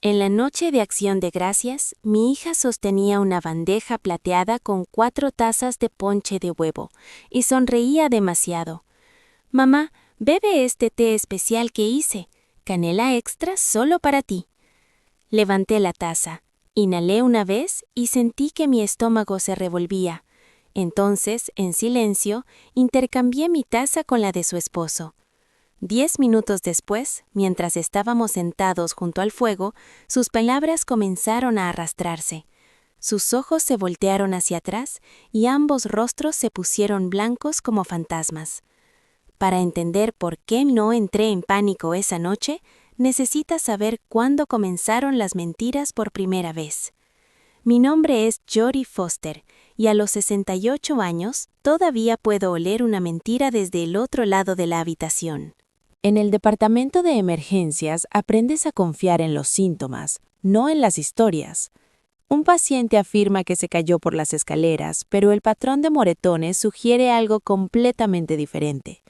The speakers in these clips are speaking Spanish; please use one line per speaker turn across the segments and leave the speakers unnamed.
En la noche de Acción de Gracias, mi hija sostenía una bandeja plateada con 4 tazas de ponche de huevo y sonreía demasiado. Mamá, bebe este té especial que hice, canela extra solo para ti. Levanté la taza, inhalé una vez y sentí que mi estómago se revolvía. Entonces, en silencio, intercambié mi taza con la de su esposo. 10 minutos después, mientras estábamos sentados junto al fuego, sus palabras comenzaron a arrastrarse. Sus ojos se voltearon hacia atrás y ambos rostros se pusieron blancos como fantasmas. Para entender por qué no entré en pánico esa noche, necesitas saber cuándo comenzaron las mentiras por primera vez. Mi nombre es Jodie Foster, y a los 68 años todavía puedo oler una mentira desde el otro lado de la habitación.
En el departamento de emergencias aprendes a confiar en los síntomas, no en las historias. Un paciente afirma que se cayó por las escaleras, pero el patrón de moretones sugiere algo completamente diferente.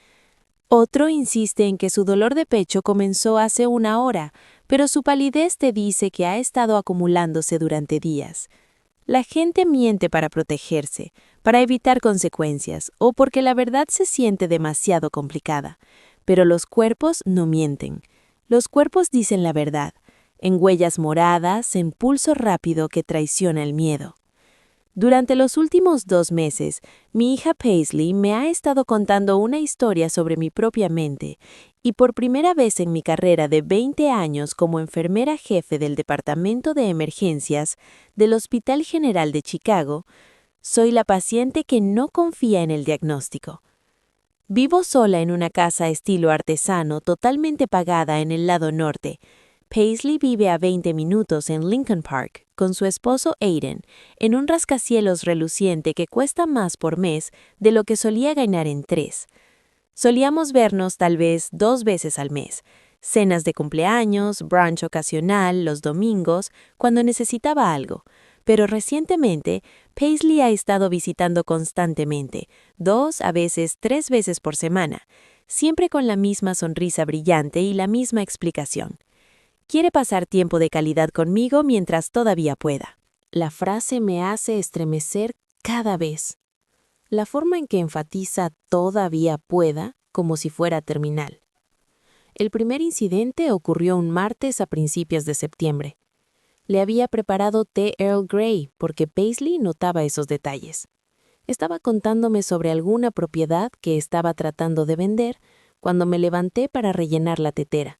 Otro insiste en que su dolor de pecho comenzó hace 1 hora, pero su palidez te dice que ha estado acumulándose durante días. La gente miente para protegerse, para evitar consecuencias o porque la verdad se siente demasiado complicada. Pero los cuerpos no mienten. Los cuerpos dicen la verdad, en huellas moradas, en pulso rápido que traiciona el miedo. Durante los últimos 2 meses, mi hija Paisley me ha estado contando una historia sobre mi propia mente, y por primera vez en mi carrera de 20 años como enfermera jefe del Departamento de Emergencias del Hospital General de Chicago, soy la paciente que no confía en el diagnóstico. Vivo sola en una casa estilo artesano totalmente pagada en el lado norte. Paisley vive a 20 minutos en Lincoln Park con su esposo Aiden, en un rascacielos reluciente que cuesta más por mes de lo que solía ganar en 3. Solíamos vernos tal vez 2 veces al mes, cenas de cumpleaños, brunch ocasional, los domingos, cuando necesitaba algo. Pero recientemente, Paisley ha estado visitando constantemente, 2 a veces 3 veces por semana, siempre con la misma sonrisa brillante y la misma explicación. Quiere pasar tiempo de calidad conmigo mientras todavía pueda. La frase me hace estremecer cada vez. La forma en que enfatiza todavía pueda, como si fuera terminal. El primer incidente ocurrió un martes a principios de septiembre. Le había preparado té Earl Grey porque Paisley notaba esos detalles. Estaba contándome sobre alguna propiedad que estaba tratando de vender cuando me levanté para rellenar la tetera.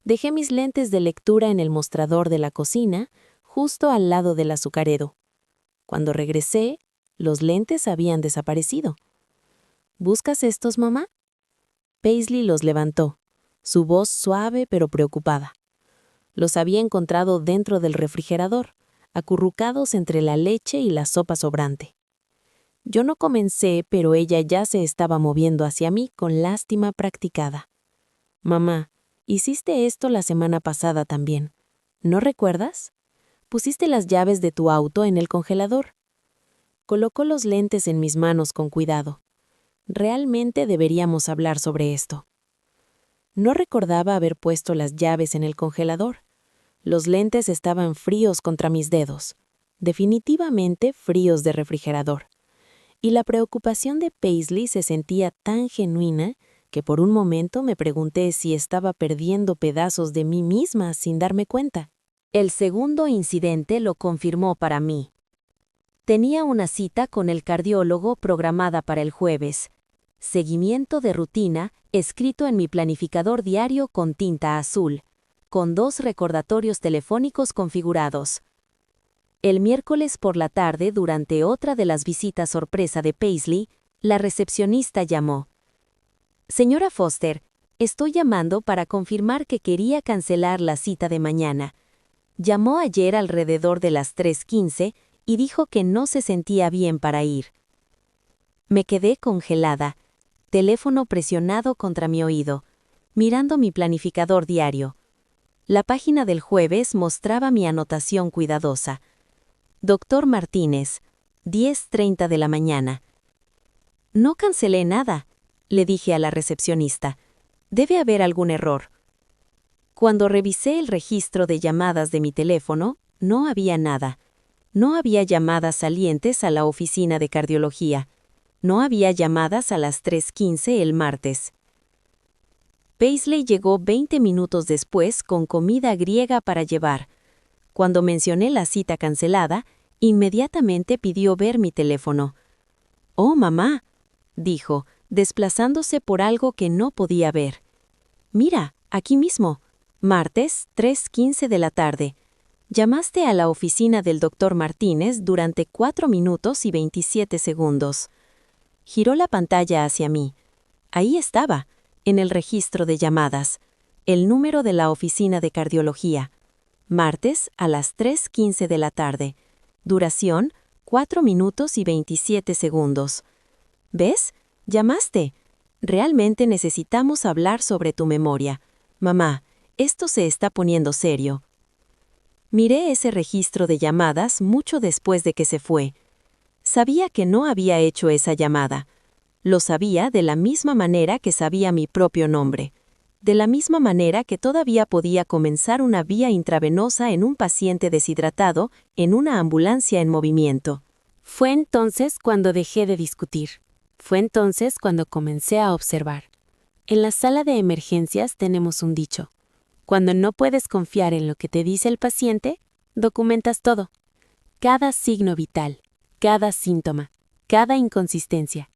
Dejé mis lentes de lectura en el mostrador de la cocina, justo al lado del azucarero. Cuando regresé, los lentes habían desaparecido. ¿Buscas estos, mamá? Paisley los levantó, su voz suave pero preocupada. Los había encontrado dentro del refrigerador, acurrucados entre la leche y la sopa sobrante. Yo no comencé, pero ella ya se estaba moviendo hacia mí con lástima practicada. Mamá, hiciste esto la semana pasada también. ¿No recuerdas? Pusiste las llaves de tu auto en el congelador. Colocó los lentes en mis manos con cuidado. Realmente deberíamos hablar sobre esto. No recordaba haber puesto las llaves en el congelador. Los lentes estaban fríos contra mis dedos, definitivamente fríos de refrigerador. Y la preocupación de Paisley se sentía tan genuina que por un momento me pregunté si estaba perdiendo pedazos de mí misma sin darme cuenta. El segundo incidente lo confirmó para mí. Tenía una cita con el cardiólogo programada para el jueves. Seguimiento de rutina escrito en mi planificador diario con tinta azul, con 2 recordatorios telefónicos configurados. El miércoles por la tarde, durante otra de las visitas sorpresa de Paisley, la recepcionista llamó. Señora Foster, estoy llamando para confirmar que quería cancelar la cita de mañana. Llamó ayer alrededor de las 3:15 y dijo que no se sentía bien para ir. Me quedé congelada, teléfono presionado contra mi oído, mirando mi planificador diario. La página del jueves mostraba mi anotación cuidadosa. Doctor Martínez, 10:30 de la mañana. No cancelé nada, le dije a la recepcionista. Debe haber algún error.
Cuando revisé el registro de llamadas de mi teléfono, no había nada. No había llamadas salientes a la oficina de cardiología. No había llamadas a las 3:15 el martes. Paisley llegó 20 minutos después con comida griega para llevar. Cuando mencioné la cita cancelada, inmediatamente pidió ver mi teléfono. «Oh, mamá», dijo, desplazándose por algo que no podía ver. «Mira, aquí mismo, martes, 3:15 de la tarde. Llamaste a la oficina del doctor Martínez durante 4 minutos y 27 segundos». Giró la pantalla hacia mí. Ahí estaba, en el registro de llamadas, el número de la oficina de cardiología. Martes a las 3:15 de la tarde. Duración, 4 minutos y 27 segundos. ¿Ves? Llamaste. Realmente necesitamos hablar sobre tu memoria. Mamá, esto se está poniendo serio. Miré ese registro de llamadas mucho después de que se fue. Sabía que no había hecho esa llamada. Lo sabía de la misma manera que sabía mi propio nombre. De la misma manera que todavía podía comenzar una vía intravenosa en un paciente deshidratado en una ambulancia en movimiento. Fue entonces cuando dejé de discutir. Fue entonces cuando comencé a observar. En la sala de emergencias tenemos un dicho. Cuando no puedes confiar en lo que te dice el paciente, documentas todo. Cada signo vital, cada síntoma, cada inconsistencia.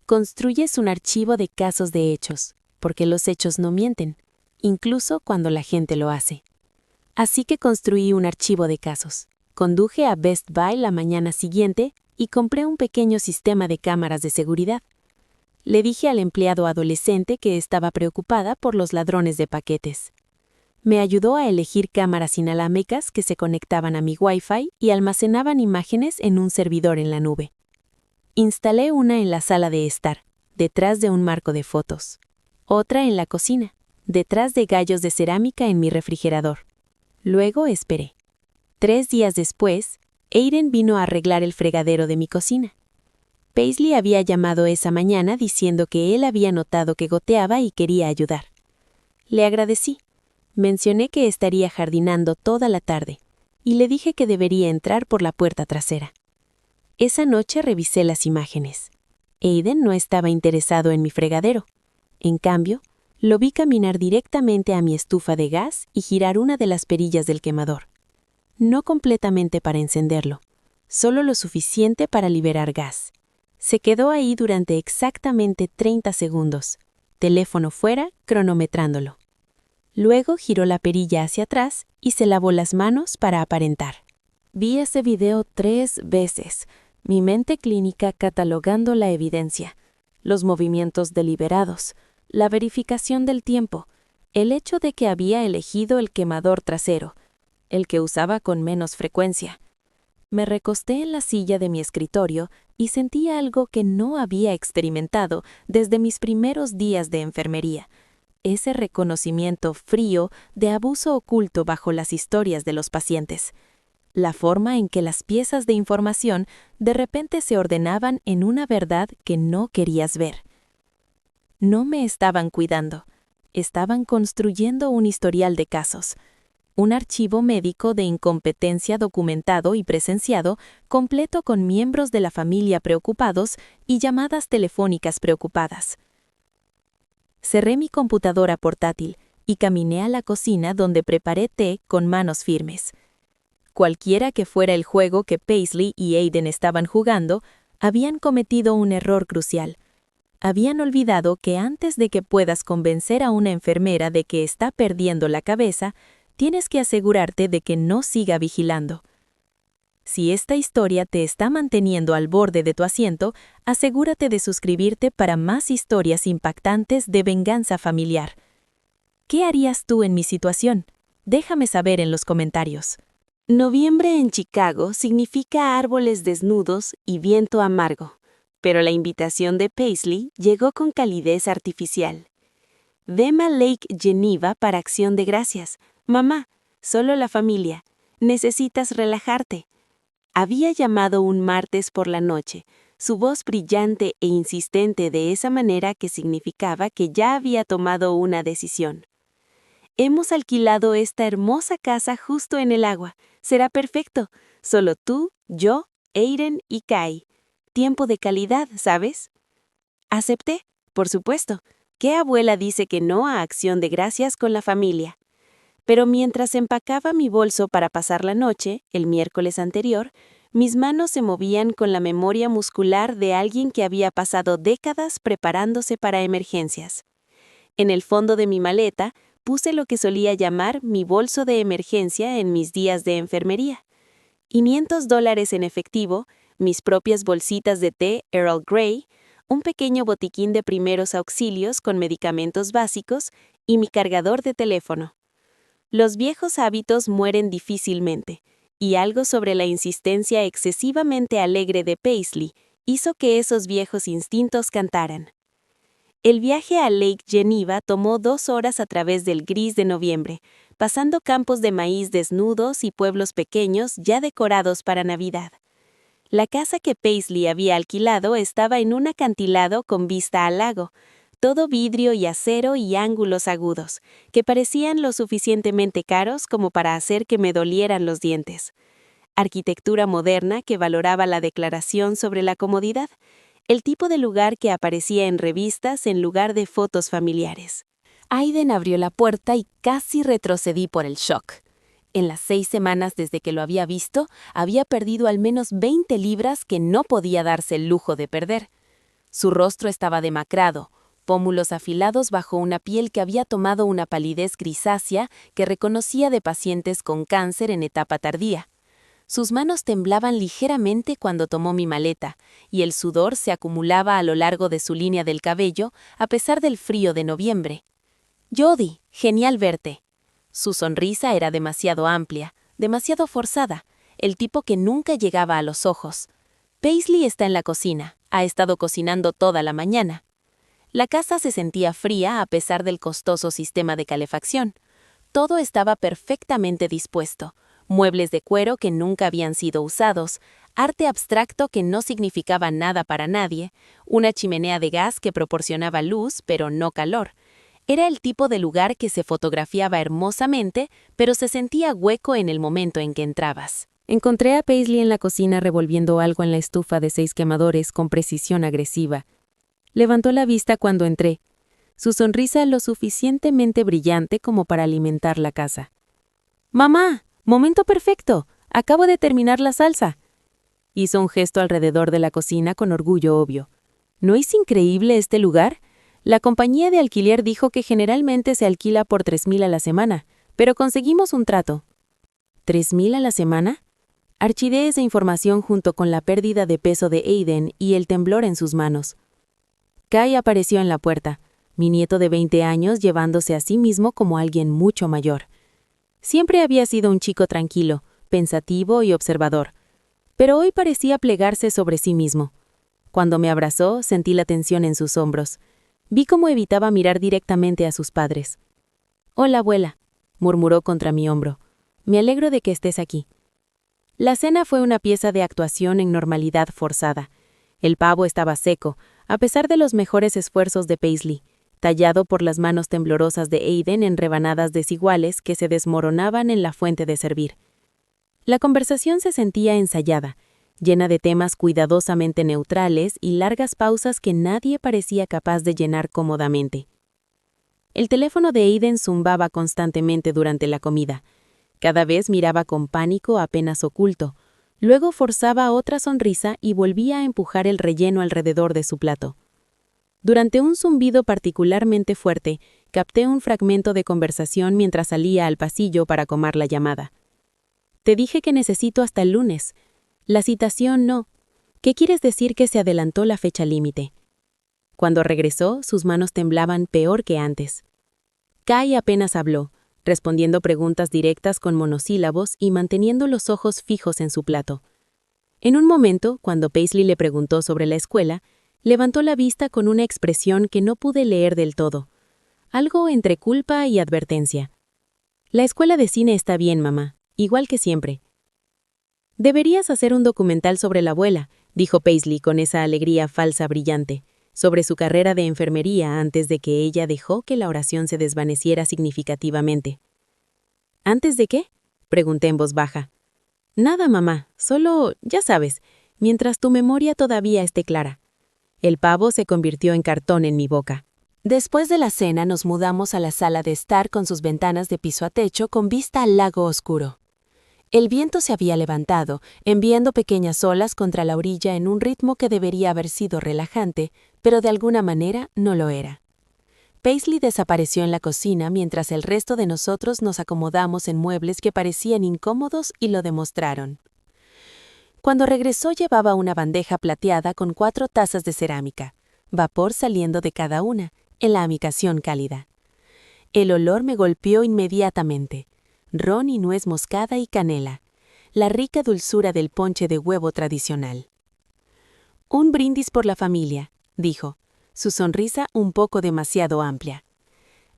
Construyes un archivo de casos de hechos, porque los hechos no mienten, incluso cuando la gente lo hace. Así que construí un archivo de casos. Conduje a Best Buy la mañana siguiente y compré un pequeño sistema de cámaras de seguridad. Le dije al empleado adolescente que estaba preocupada por los ladrones de paquetes. Me ayudó a elegir cámaras inalámbricas que se conectaban a mi Wi-Fi y almacenaban imágenes en un servidor en la nube. Instalé una en la sala de estar, detrás de un marco de fotos. Otra en la cocina, detrás de gallos de cerámica en mi refrigerador. Luego esperé. 3 días después, Aiden vino a arreglar el fregadero de mi cocina. Paisley había llamado esa mañana diciendo que él había notado que goteaba y quería ayudar. Le agradecí. Mencioné que estaría jardinando toda la tarde, y le dije que debería entrar por la puerta trasera. Esa noche revisé las imágenes. Aiden no estaba interesado en mi fregadero. En cambio, lo vi caminar directamente a mi estufa de gas y girar una de las perillas del quemador. No completamente para encenderlo, solo lo suficiente para liberar gas. Se quedó ahí durante exactamente 30 segundos, teléfono fuera, cronometrándolo. Luego giró la perilla hacia atrás y se lavó las manos para aparentar. Vi ese video 3 veces, mi mente clínica catalogando la evidencia, los movimientos deliberados, la verificación del tiempo, el hecho de que había elegido el quemador trasero, el que usaba con menos frecuencia. Me recosté en la silla de mi escritorio y sentí algo que no había experimentado desde mis primeros días de enfermería. Ese reconocimiento frío de abuso oculto bajo las historias de los pacientes. La forma en que las piezas de información de repente se ordenaban en una verdad que no querías ver. No me estaban cuidando. Estaban construyendo un historial de casos. Un archivo médico de incompetencia documentado y presenciado, completo con miembros de la familia preocupados y llamadas telefónicas preocupadas. Cerré mi computadora portátil y caminé a la cocina donde preparé té con manos firmes. Cualquiera que fuera el juego que Paisley y Aiden estaban jugando, habían cometido un error crucial. Habían olvidado que antes de que puedas convencer a una enfermera de que está perdiendo la cabeza, tienes que asegurarte de que no siga vigilando. Si esta historia te está manteniendo al borde de tu asiento, asegúrate de suscribirte para más historias impactantes de venganza familiar. ¿Qué harías tú en mi situación? Déjame saber en los comentarios. Noviembre en Chicago significa árboles desnudos y viento amargo, pero la invitación de Paisley llegó con calidez artificial. Veme a Lake Geneva para Acción de Gracias. Mamá, solo la familia. Necesitas relajarte. Había llamado un martes por la noche, su voz brillante e insistente de esa manera que significaba que ya había tomado una decisión. Hemos alquilado esta hermosa casa justo en el agua. Será perfecto. Solo tú, yo, Aiden y Kai. Tiempo de calidad, ¿sabes? Acepté, por supuesto. ¿Qué abuela dice que no a acción de gracias con la familia? Pero mientras empacaba mi bolso para pasar la noche, el miércoles anterior, mis manos se movían con la memoria muscular de alguien que había pasado décadas preparándose para emergencias. En el fondo de mi maleta puse lo que solía llamar mi bolso de emergencia en mis días de enfermería. $500 en efectivo, mis propias bolsitas de té Earl Grey, un pequeño botiquín de primeros auxilios con medicamentos básicos y mi cargador de teléfono. Los viejos hábitos mueren difícilmente, y algo sobre la insistencia excesivamente alegre de Paisley hizo que esos viejos instintos cantaran. El viaje a Lake Geneva tomó 2 horas a través del gris de noviembre, pasando campos de maíz desnudos y pueblos pequeños ya decorados para Navidad. La casa que Paisley había alquilado estaba en un acantilado con vista al lago, todo vidrio y acero y ángulos agudos, que parecían lo suficientemente caros como para hacer que me dolieran los dientes. Arquitectura moderna que valoraba la declaración sobre la comodidad, el tipo de lugar que aparecía en revistas en lugar de fotos familiares. Aiden abrió la puerta y casi retrocedí por el shock. En las 6 semanas desde que lo había visto, había perdido al menos 20 libras que no podía darse el lujo de perder. Su rostro estaba demacrado, pómulos afilados bajo una piel que había tomado una palidez grisácea que reconocía de pacientes con cáncer en etapa tardía. Sus manos temblaban ligeramente cuando tomó mi maleta, y el sudor se acumulaba a lo largo de su línea del cabello a pesar del frío de noviembre. «Jody, genial verte». Su sonrisa era demasiado amplia, demasiado forzada, el tipo que nunca llegaba a los ojos. Paisley está en la cocina, ha estado cocinando toda la mañana. La casa se sentía fría a pesar del costoso sistema de calefacción. Todo estaba perfectamente dispuesto. Muebles de cuero que nunca habían sido usados, arte abstracto que no significaba nada para nadie, una chimenea de gas que proporcionaba luz pero no calor. Era el tipo de lugar que se fotografiaba hermosamente, pero se sentía hueco en el momento en que entrabas. Encontré a Paisley en la cocina revolviendo algo en la estufa de 6 quemadores con precisión agresiva. Levantó la vista cuando entré, su sonrisa lo suficientemente brillante como para alimentar la casa. «¡Mamá! ¡Momento perfecto! Acabo de terminar la salsa». Hizo un gesto alrededor de la cocina con orgullo obvio. ¿No es increíble este lugar? La compañía de alquiler dijo que generalmente se alquila por $3,000 a la semana, pero conseguimos un trato. ¿$3,000 a la semana? Archivé esa información junto con la pérdida de peso de Aiden y el temblor en sus manos. Kai apareció en la puerta, mi nieto de 20 años llevándose a sí mismo como alguien mucho mayor. Siempre había sido un chico tranquilo, pensativo y observador, pero hoy parecía plegarse sobre sí mismo. Cuando me abrazó, sentí la tensión en sus hombros. Vi cómo evitaba mirar directamente a sus padres. «Hola, abuela», murmuró contra mi hombro. «Me alegro de que estés aquí». La cena fue una pieza de actuación en normalidad forzada. El pavo estaba seco, a pesar de los mejores esfuerzos de Paisley, tallado por las manos temblorosas de Aiden en rebanadas desiguales que se desmoronaban en la fuente de servir. La conversación se sentía ensayada, llena de temas cuidadosamente neutrales y largas pausas que nadie parecía capaz de llenar cómodamente. El teléfono de Aiden zumbaba constantemente durante la comida. Cada vez miraba con pánico apenas oculto, luego forzaba otra sonrisa y volvía a empujar el relleno alrededor de su plato. Durante un zumbido particularmente fuerte, capté un fragmento de conversación mientras salía al pasillo para tomar la llamada. «Te dije que necesito hasta el lunes. La citación no. ¿Qué quieres decir que se adelantó la fecha límite?» Cuando regresó, sus manos temblaban peor que antes. Kai apenas habló, respondiendo preguntas directas con monosílabos y manteniendo los ojos fijos en su plato. En un momento, cuando Paisley le preguntó sobre la escuela, levantó la vista con una expresión que no pude leer del todo, algo entre culpa y advertencia. «La escuela de cine está bien, mamá, igual que siempre». «Deberías hacer un documental sobre la abuela», dijo Paisley con esa alegría falsa brillante.
sobre su carrera de enfermería antes de que ella dejó que la oración se desvaneciera significativamente. ¿Antes de qué?, pregunté en voz baja. Nada, mamá, solo, ya sabes, mientras tu memoria todavía esté clara. El pavo se convirtió en cartón en mi boca.
Después de la cena nos mudamos a la sala de estar con sus ventanas de piso a techo con vista al lago oscuro. El viento se había levantado, enviando pequeñas olas contra la orilla en un ritmo que debería haber sido relajante, pero de alguna manera no lo era. Paisley desapareció en la cocina mientras el resto de nosotros nos acomodamos en muebles que parecían incómodos y lo demostraron. Cuando regresó llevaba una bandeja plateada con 4 tazas de cerámica, vapor saliendo de cada una, en la habitación cálida. El olor me golpeó inmediatamente. Ron y nuez moscada y canela, la rica dulzura del ponche de huevo tradicional. Un brindis por la familia, dijo, su sonrisa un poco demasiado amplia.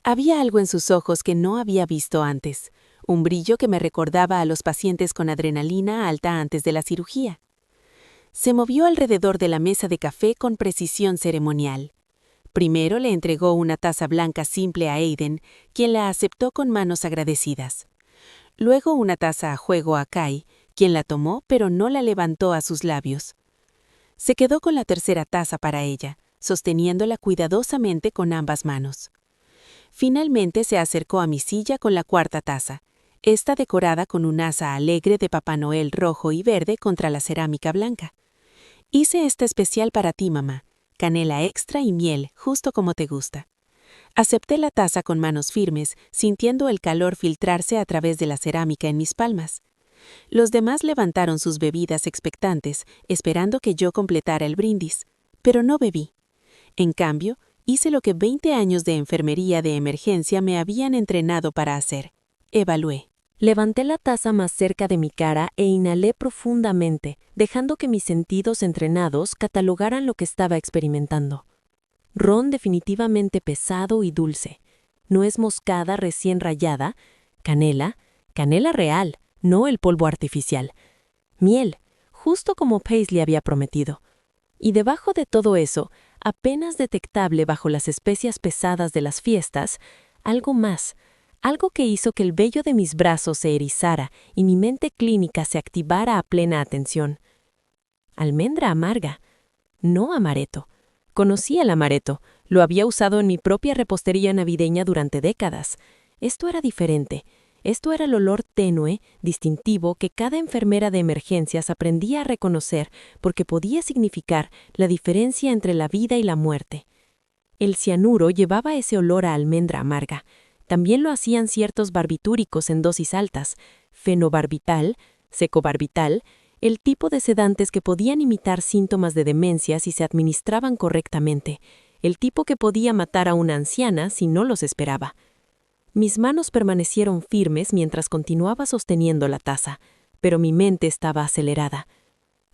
Había algo en sus ojos que no había visto antes, un brillo que me recordaba a los pacientes con adrenalina alta antes de la cirugía. Se movió alrededor de la mesa de café con precisión ceremonial. Primero le entregó una taza blanca simple a Aiden, quien la aceptó con manos agradecidas. Luego una taza a juego a Kai, quien la tomó pero no la levantó a sus labios. Se quedó con la tercera taza para ella, sosteniéndola cuidadosamente con ambas manos. Finalmente se acercó a mi silla con la cuarta taza, esta decorada con un asa alegre de Papá Noel rojo y verde contra la cerámica blanca. Hice esta especial para ti, mamá, canela extra y miel, justo como te gusta. Acepté la taza con manos firmes, sintiendo el calor filtrarse a través de la cerámica en mis palmas. Los demás levantaron sus bebidas expectantes, esperando que yo completara el brindis, pero no bebí. En cambio, hice lo que 20 años de enfermería de emergencia me habían entrenado para hacer. Evalué.
Levanté la taza más cerca de mi cara e inhalé profundamente, dejando que mis sentidos entrenados catalogaran lo que estaba experimentando. Ron definitivamente pesado y dulce, nuez moscada recién rallada, canela real, no el polvo artificial, miel, justo como Paisley había prometido. Y debajo de todo eso, apenas detectable bajo las especias pesadas de las fiestas, algo más, algo que hizo que el vello de mis brazos se erizara y mi mente clínica se activara a plena atención. Almendra amarga, no amaretto. Conocía el amaretto, lo había usado en mi propia repostería navideña durante décadas. Esto era diferente. Esto era el olor tenue, distintivo, que cada enfermera de emergencias aprendía a reconocer porque podía significar la diferencia entre la vida y la muerte. El cianuro llevaba ese olor a almendra amarga. También lo hacían ciertos barbitúricos en dosis altas, fenobarbital, secobarbital, el tipo de sedantes que podían imitar síntomas de demencia si se administraban correctamente, el tipo que podía matar a una anciana si no los esperaba. Mis manos permanecieron firmes mientras continuaba sosteniendo la taza, pero mi mente estaba acelerada.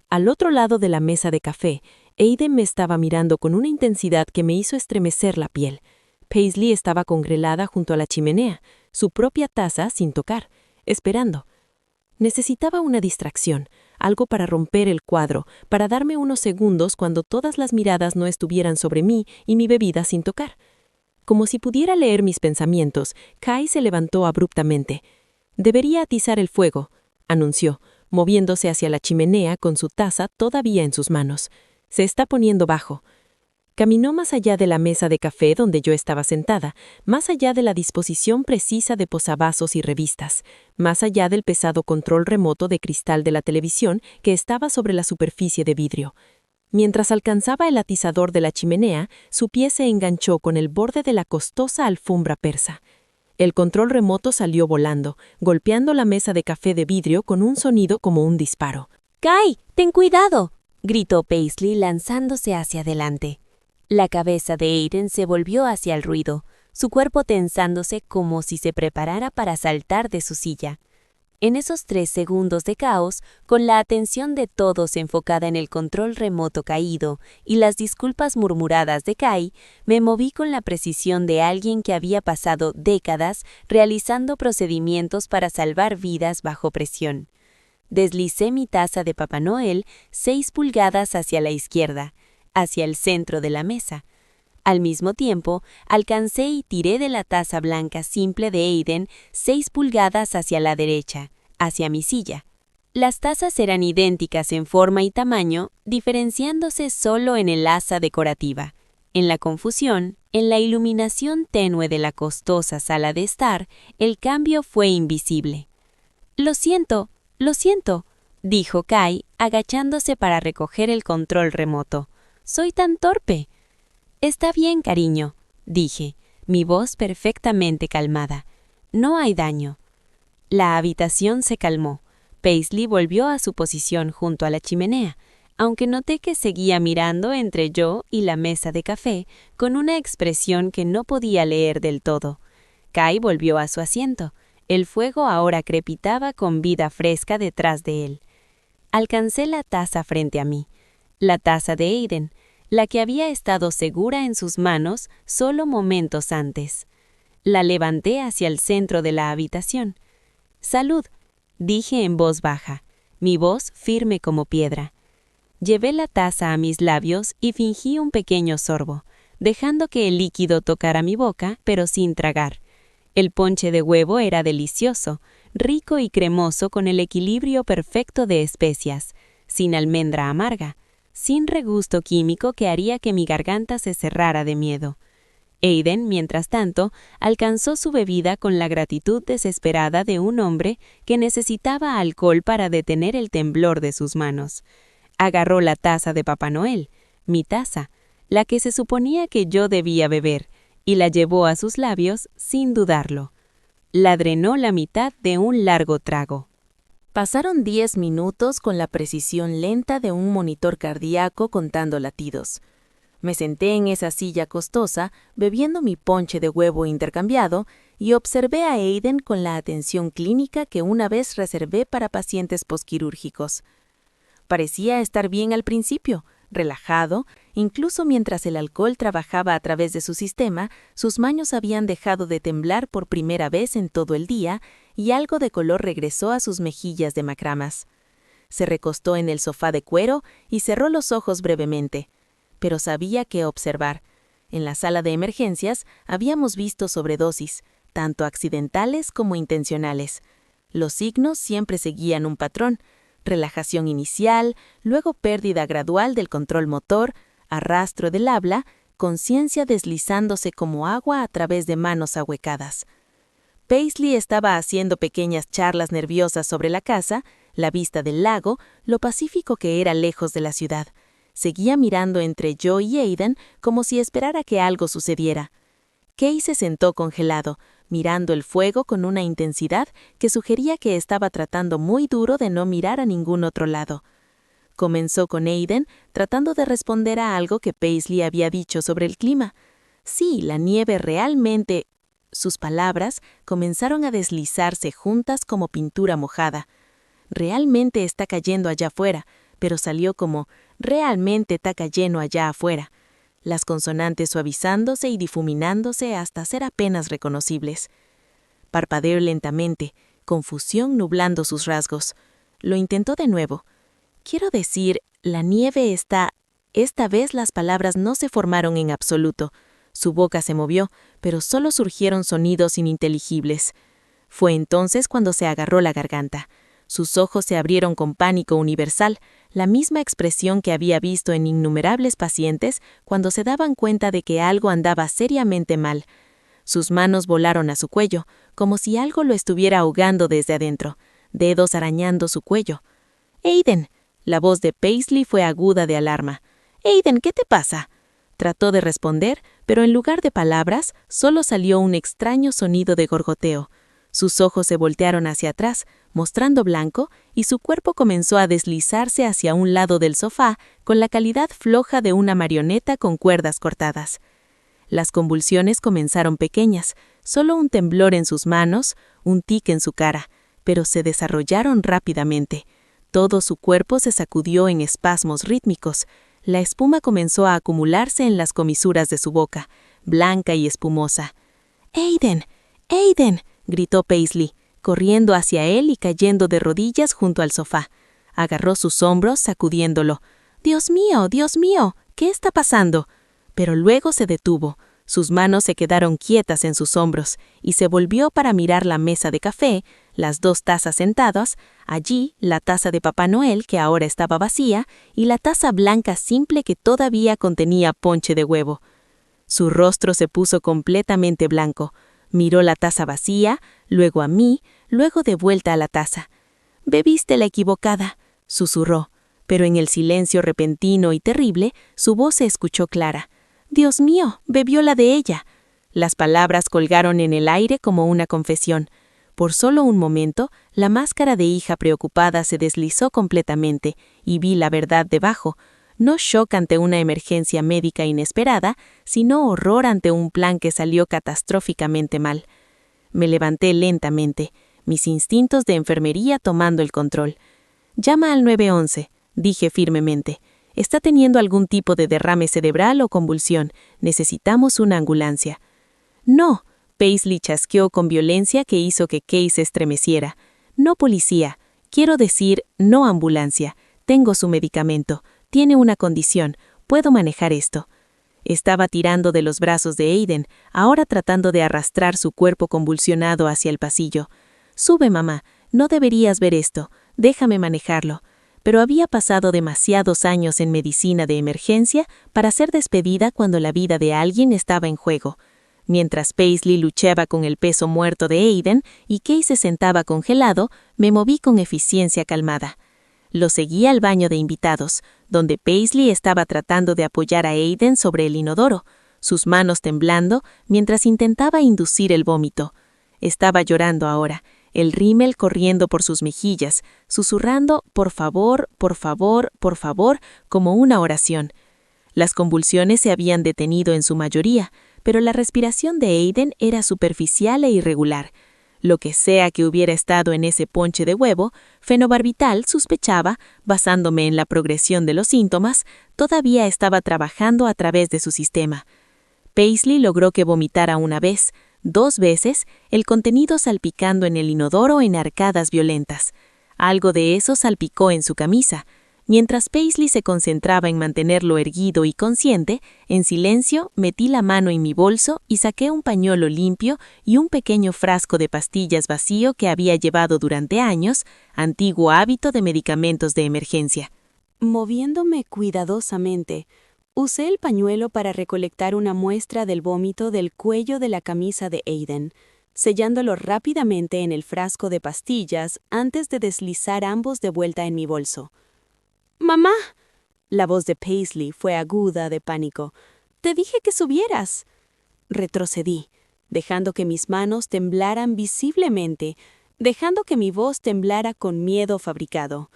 Al otro lado de la mesa de café, Aiden me estaba mirando con una intensidad que me hizo estremecer la piel. Paisley estaba congelada junto a la chimenea, su propia taza sin tocar, esperando. Necesitaba una distracción, algo para romper el cuadro, para darme unos segundos cuando todas las miradas no estuvieran sobre mí y mi bebida sin tocar. Como si pudiera leer mis pensamientos, Kai se levantó abruptamente. «Debería atizar el fuego», anunció, moviéndose hacia la chimenea con su taza todavía en sus manos. «Se está poniendo bajo». Caminó más allá de la mesa de café donde yo estaba sentada, más allá de la disposición precisa de posavasos y revistas, más allá del pesado control remoto de cristal de la televisión que estaba sobre la superficie de vidrio. Mientras alcanzaba el atizador de la chimenea, su pie se enganchó con el borde de la costosa alfombra persa. El control remoto salió volando, golpeando la mesa de café de vidrio con un sonido como un disparo.
«¡Kai, ten cuidado!», gritó Paisley lanzándose hacia adelante. La cabeza de Aiden se volvió hacia el ruido, su cuerpo tensándose como si se preparara para saltar de su silla. En esos 3 segundos de caos, con la atención de todos enfocada en el control remoto caído y las disculpas murmuradas de Kai, me moví con la precisión de alguien que había pasado décadas realizando procedimientos para salvar vidas bajo presión. Deslicé mi taza de Papá Noel 6 pulgadas hacia la izquierda.
hacia el centro de la mesa. Al mismo tiempo, alcancé y tiré de la taza blanca simple de Aiden 6 pulgadas hacia la derecha, hacia mi silla. Las tazas eran idénticas en forma y tamaño, diferenciándose solo en el asa decorativa. En la confusión, en la iluminación tenue de la costosa sala de estar, el cambio fue invisible. Lo siento, dijo Kai, agachándose para recoger el control remoto. Soy tan torpe. Está bien, cariño, dije, mi voz perfectamente calmada. No hay daño. La habitación se calmó. Paisley volvió a su posición junto a la chimenea, aunque noté que seguía mirando entre yo y la mesa de café con una expresión que no podía leer del todo. Kai volvió a su asiento. El fuego ahora crepitaba con vida fresca detrás de él. Alcancé la taza frente a mí, la taza de Aiden, la que había estado segura en sus manos solo momentos antes. La levanté hacia el centro de la habitación. «Salud», dije en voz baja, mi voz firme como piedra. Llevé la taza a mis labios y fingí un pequeño sorbo, dejando que el líquido tocara mi boca, pero sin tragar. El ponche de huevo era delicioso, rico y cremoso con el equilibrio perfecto de especias, sin almendra amarga, sin regusto químico que haría que mi garganta se cerrara de miedo. Aiden, mientras tanto, alcanzó su bebida con la gratitud desesperada de un hombre que necesitaba alcohol para detener el temblor de sus manos. Agarró la taza de Papá Noel, mi taza, la que se suponía que yo debía beber, y la llevó a sus labios sin dudarlo. La drenó la mitad de un largo trago.
Pasaron 10 minutos con la precisión lenta de un monitor cardíaco contando latidos. Me senté en esa silla costosa, bebiendo mi ponche de huevo intercambiado, y observé a Aiden con la atención clínica que una vez reservé para pacientes posquirúrgicos. Parecía estar bien al principio, relajado, incluso mientras el alcohol trabajaba a través de su sistema, sus manos habían dejado de temblar por primera vez en todo el día y algo de color regresó a sus mejillas de macramas. Se recostó en el sofá de cuero y cerró los ojos brevemente, pero sabía qué observar. En la sala de emergencias habíamos visto sobredosis, tanto accidentales como intencionales. Los signos siempre seguían un patrón: relajación inicial, luego pérdida gradual del control motor, arrastro del habla, conciencia deslizándose como agua a través de manos ahuecadas. Paisley estaba haciendo pequeñas charlas nerviosas sobre la casa, la vista del lago, lo pacífico que era lejos de la ciudad. Seguía mirando entre yo y Aiden como si esperara que algo sucediera. Kay se sentó congelado, mirando el fuego con una intensidad que sugería que estaba tratando muy duro de no mirar a ningún otro lado. Comenzó con Aiden, tratando de responder a algo que Paisley había dicho sobre el clima. Sí, la nieve realmente... Sus palabras comenzaron a deslizarse juntas como pintura mojada. Realmente está cayendo allá afuera, pero salió como realmente está cayendo allá afuera. Las consonantes suavizándose y difuminándose hasta ser apenas reconocibles. Parpadeó lentamente, confusión nublando sus rasgos. Lo intentó de nuevo. Quiero decir, la nieve está... Esta vez las palabras no se formaron en absoluto. Su boca se movió, pero solo surgieron sonidos ininteligibles. Fue entonces cuando se agarró la garganta. Sus ojos se abrieron con pánico universal, la misma expresión que había visto en innumerables pacientes cuando se daban cuenta de que algo andaba seriamente mal. Sus manos volaron a su cuello, como si algo lo estuviera ahogando desde adentro, dedos arañando su cuello. «Aiden», la voz de Paisley fue aguda de alarma. «Aiden, ¿qué te pasa?» Trató de responder, pero en lugar de palabras, solo salió un extraño sonido de gorgoteo. Sus ojos se voltearon hacia atrás, mostrando blanco, y su cuerpo comenzó a deslizarse hacia un lado del sofá con la calidad floja de una marioneta con cuerdas cortadas. Las convulsiones comenzaron pequeñas, solo un temblor en sus manos, un tic en su cara, pero se desarrollaron rápidamente. Todo su cuerpo se sacudió en espasmos rítmicos. La espuma comenzó a acumularse en las comisuras de su boca, blanca y espumosa. «¡Aiden! ¡Aiden!», gritó Paisley, corriendo hacia él y cayendo de rodillas junto al sofá. Agarró sus hombros, sacudiéndolo. Dios mío,
¿qué está pasando? Pero luego se detuvo. Sus manos se quedaron quietas en sus hombros y se volvió para mirar la mesa de café, las 2 tazas sentadas, allí la taza de Papá Noel que ahora estaba vacía y la taza blanca simple que todavía contenía ponche de huevo. Su rostro se puso completamente blanco. Miró la taza vacía, luego a mí, luego de vuelta a la taza. «Bebiste la equivocada», susurró, pero en el silencio repentino y terrible, su voz se escuchó clara. «Dios mío, bebió la de ella». Las palabras colgaron en el aire como una confesión. Por solo un momento, la máscara de hija preocupada se deslizó completamente y vi la verdad debajo. No shock ante una emergencia médica inesperada, sino horror ante un plan que salió catastróficamente mal. Me levanté lentamente, mis instintos de enfermería tomando el control. «Llama al 911», dije firmemente. «Está teniendo algún tipo de derrame cerebral o convulsión. Necesitamos una ambulancia». «No», Paisley chasqueó con violencia que hizo que Kay se estremeciera. «No policía. Quiero decir, no ambulancia. Tengo su medicamento. Tiene una condición. Puedo manejar esto». Estaba tirando de los brazos de Aiden, ahora tratando de arrastrar su cuerpo convulsionado hacia el pasillo. «Sube, mamá. No deberías ver esto. Déjame manejarlo». Pero había pasado demasiados años en medicina de emergencia para ser despedida cuando la vida de alguien estaba en juego. Mientras Paisley luchaba con el peso muerto de Aiden y Kay se sentaba congelado, me moví con eficiencia calmada. Lo seguí al baño de invitados, donde Paisley estaba tratando de apoyar a Aiden sobre el inodoro, sus manos temblando mientras intentaba inducir el vómito. Estaba llorando ahora, el rímel corriendo por sus mejillas, susurrando «por favor, por favor, por favor», como una oración. Las convulsiones se habían detenido en su mayoría, pero la respiración de Aiden era superficial e irregular. Lo que sea que hubiera estado en ese ponche de huevo, fenobarbital, sospechaba, basándome en la progresión de los síntomas, todavía estaba trabajando a través de su sistema. Paisley logró que vomitara una vez, 2 veces, el contenido salpicando en el inodoro en arcadas violentas. Algo de eso salpicó en su camisa. Mientras Paisley se concentraba en mantenerlo erguido y consciente, en silencio metí la mano en mi bolso y saqué un pañuelo limpio y un pequeño frasco de pastillas vacío que había llevado durante años, antiguo hábito de medicamentos de emergencia.
Moviéndome cuidadosamente, usé el pañuelo para recolectar una muestra del vómito del cuello de la camisa de Aiden, sellándolo rápidamente en el frasco de pastillas antes de deslizar ambos de vuelta en mi bolso. «¡Mamá!», la voz de Paisley fue aguda de pánico. «Te dije que subieras». Retrocedí, dejando que mis manos temblaran visiblemente, dejando que mi voz temblara con miedo fabricado.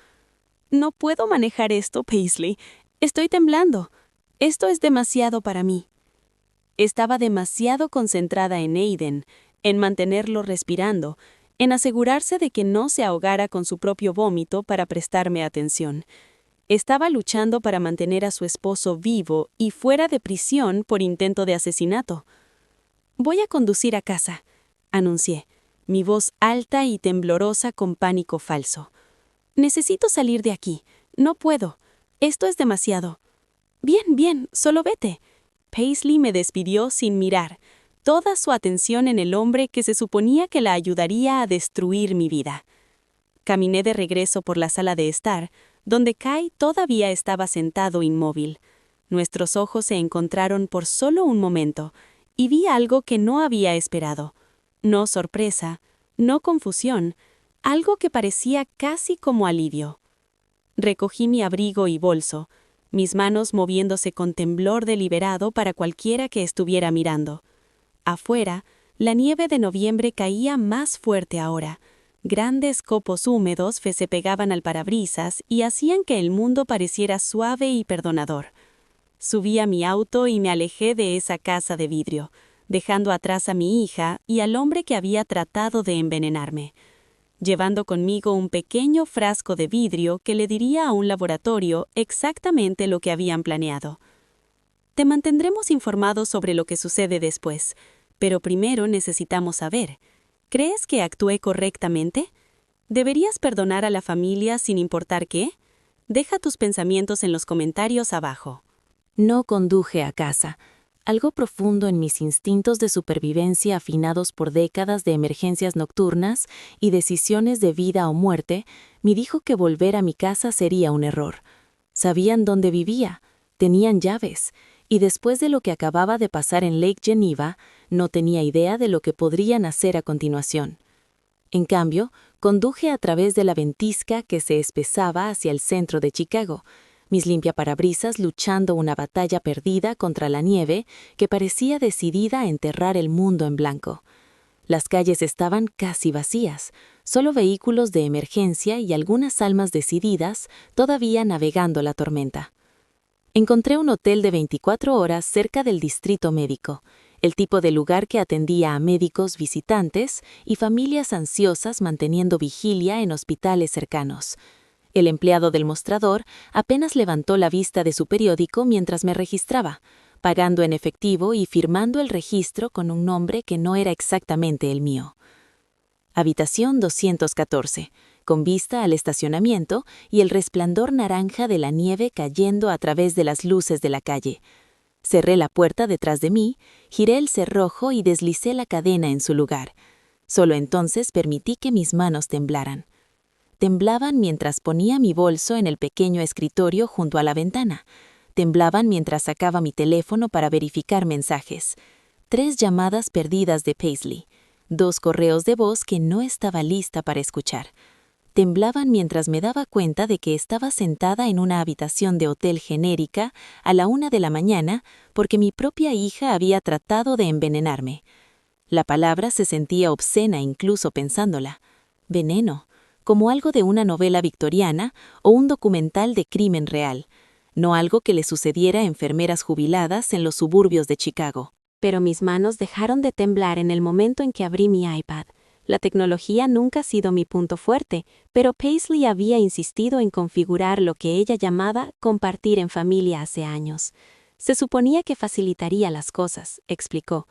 «No puedo manejar esto, Paisley. Estoy temblando. Esto es demasiado para mí». Estaba demasiado concentrada en Aiden, en mantenerlo respirando, en asegurarse de que no se ahogara con su propio vómito para prestarme atención. Estaba luchando para mantener a su esposo vivo y fuera de prisión por intento de asesinato. «Voy a conducir a casa», anuncié, mi voz alta y temblorosa con pánico falso. «Necesito salir de aquí. No puedo. Esto es demasiado». Bien, solo vete». Paisley me despidió sin mirar, toda su atención en el hombre que se suponía que la ayudaría a destruir mi vida. Caminé de regreso por la sala de estar, donde Kay todavía estaba sentado inmóvil. Nuestros ojos se encontraron por solo un momento, y vi algo que no había esperado. No sorpresa, no confusión, algo que parecía casi como alivio. Recogí mi abrigo y bolso, mis manos moviéndose con temblor deliberado para cualquiera que estuviera mirando. Afuera, la nieve de noviembre caía más fuerte ahora. Grandes copos húmedos se pegaban al parabrisas y hacían que el mundo pareciera suave y perdonador. Subí a mi auto y me alejé de esa casa de vidrio, dejando atrás a mi hija y al hombre que había tratado de envenenarme, llevando conmigo un pequeño frasco de vidrio que le diría a un laboratorio exactamente lo que habían planeado. Te mantendremos informados sobre lo que sucede después, pero primero necesitamos saber, ¿crees que actué correctamente? ¿Deberías perdonar a la familia sin importar qué? Deja tus pensamientos en los comentarios abajo. No conduje a casa. Algo profundo en mis instintos de supervivencia afinados por décadas de emergencias nocturnas y decisiones de vida o muerte, me dijo que volver a mi casa sería un error. Sabían dónde vivía, tenían llaves, y después de lo que acababa de pasar en Lake Geneva, no tenía idea de lo que podrían hacer a continuación. En cambio, conduje a través de la ventisca que se espesaba hacia el centro de Chicago, mis limpiaparabrisas luchando una batalla perdida contra la nieve que parecía decidida a enterrar el mundo en blanco. Las calles estaban casi vacías, solo vehículos de emergencia y algunas almas decididas todavía navegando la tormenta. Encontré un hotel de 24 horas cerca del distrito médico, el tipo de lugar que atendía a médicos visitantes y familias ansiosas manteniendo vigilia en hospitales cercanos. El empleado del mostrador apenas levantó la vista de su periódico mientras me registraba, pagando en efectivo y firmando el registro con un nombre que no era exactamente el mío. Habitación 214, con vista al estacionamiento y el resplandor naranja de la nieve cayendo a través de las luces de la calle. Cerré la puerta detrás de mí, giré el cerrojo y deslicé la cadena en su lugar. Solo entonces permití que mis manos temblaran. Temblaban mientras ponía mi bolso en el pequeño escritorio junto a la ventana. Temblaban mientras sacaba mi teléfono para verificar mensajes. 3 llamadas perdidas de Paisley. 2 correos de voz que no estaba lista para escuchar. Temblaban mientras me daba cuenta de que estaba sentada en una habitación de hotel genérica a la 1 de la mañana porque mi propia hija había tratado de envenenarme. La palabra se sentía obscena incluso pensándola. Veneno, como algo de una novela victoriana o un documental de crimen real, no algo que le sucediera a enfermeras jubiladas en los suburbios de Chicago.
Pero mis manos dejaron de temblar en el momento en que abrí mi iPad. La tecnología nunca ha sido mi punto fuerte, pero Paisley había insistido en configurar lo que ella llamaba compartir en familia hace años. Se suponía que facilitaría las cosas, explicó.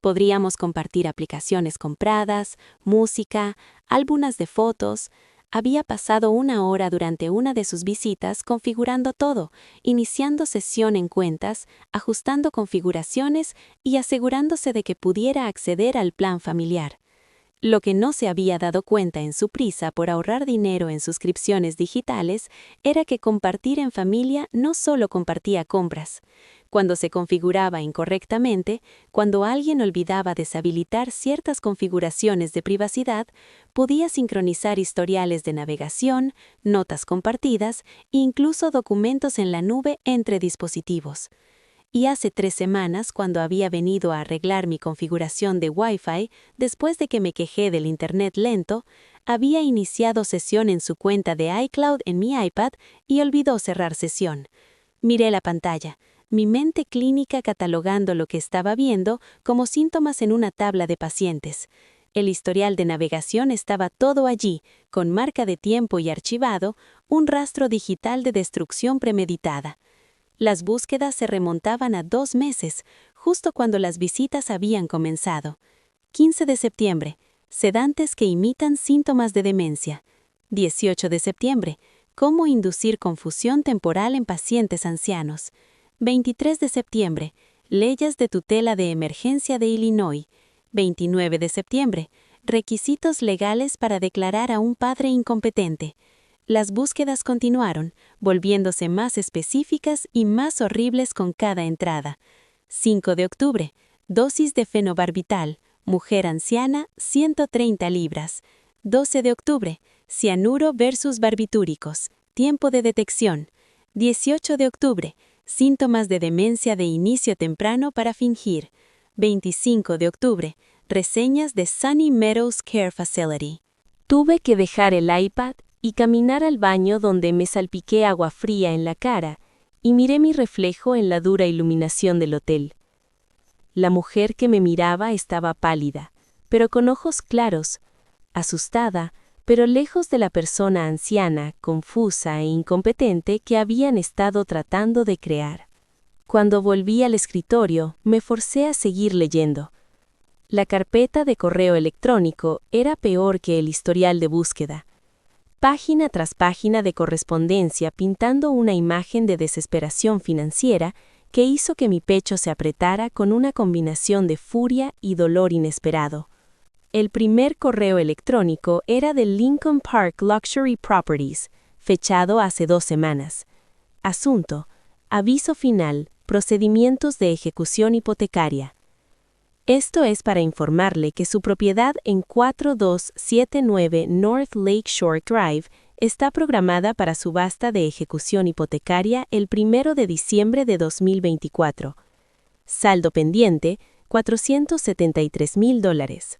Podríamos compartir aplicaciones compradas, música, álbumes de fotos. Había pasado 1 hora durante una de sus visitas configurando todo, iniciando sesión en cuentas, ajustando configuraciones y asegurándose de que pudiera acceder al plan familiar. Lo que no se había dado cuenta en su prisa por ahorrar dinero en suscripciones digitales era que compartir en familia no solo compartía compras. Cuando se configuraba incorrectamente, cuando alguien olvidaba deshabilitar ciertas configuraciones de privacidad, podía sincronizar historiales de navegación, notas compartidas e incluso documentos en la nube entre dispositivos. Y hace 3 semanas, cuando había venido a arreglar mi configuración de Wi-Fi, después de que me quejé del internet lento, había iniciado sesión en su cuenta de iCloud en mi iPad y olvidó cerrar sesión. Miré la pantalla, mi mente clínica catalogando lo que estaba viendo como síntomas en una tabla de pacientes. El historial de navegación estaba todo allí, con marca de tiempo y archivado, un rastro digital de destrucción premeditada. Las búsquedas se remontaban a 2 meses, justo cuando las visitas habían comenzado. 15 de septiembre, sedantes que imitan síntomas de demencia. 18 de septiembre, cómo inducir confusión temporal en pacientes ancianos. 23 de septiembre, leyes de tutela de emergencia de Illinois. 29 de septiembre, requisitos legales para declarar a un padre incompetente. Las búsquedas continuaron, volviéndose más específicas y más horribles con cada entrada. 5 de octubre, dosis de fenobarbital, mujer anciana, 130 libras. 12 de octubre, cianuro versus barbitúricos, tiempo de detección. 18 de octubre, síntomas de demencia de inicio temprano para fingir. 25 de octubre, reseñas de Sunny Meadows Care Facility. Tuve que dejar el iPad y caminar al baño donde me salpiqué agua fría en la cara y miré mi reflejo en la dura iluminación del hotel. La mujer que me miraba estaba pálida, pero con ojos claros, asustada, pero lejos de la persona anciana, confusa e incompetente que habían estado tratando de crear. Cuando volví al escritorio, me forcé a seguir leyendo. La carpeta de correo electrónico era peor que el historial de búsqueda. Página tras página de correspondencia pintando una imagen de desesperación financiera
que hizo que mi pecho se apretara con una combinación de furia y dolor inesperado. El primer correo electrónico era de Lincoln Park Luxury Properties, fechado hace 2 semanas. Asunto: aviso final, procedimientos de ejecución hipotecaria. Esto es para informarle que su propiedad en 4279 North Lakeshore Drive está programada para subasta de ejecución hipotecaria el 1 de diciembre de 2024. Saldo pendiente, $473,000.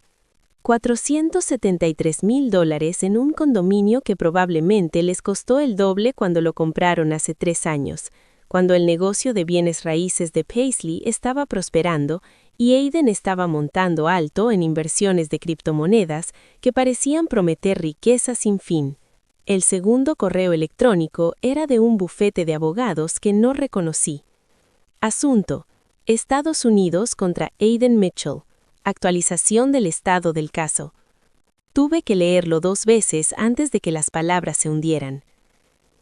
$473,000 en un condominio que probablemente les costó el doble cuando lo compraron hace 3 años, cuando el negocio de bienes raíces de Paisley estaba prosperando y Aiden estaba montando alto en inversiones de criptomonedas que parecían prometer riqueza sin fin. El segundo correo electrónico era de un bufete de abogados que no reconocí. Asunto: Estados Unidos contra Aiden Mitchell. Actualización del estado del caso. Tuve que leerlo 2 veces antes de que las palabras se hundieran.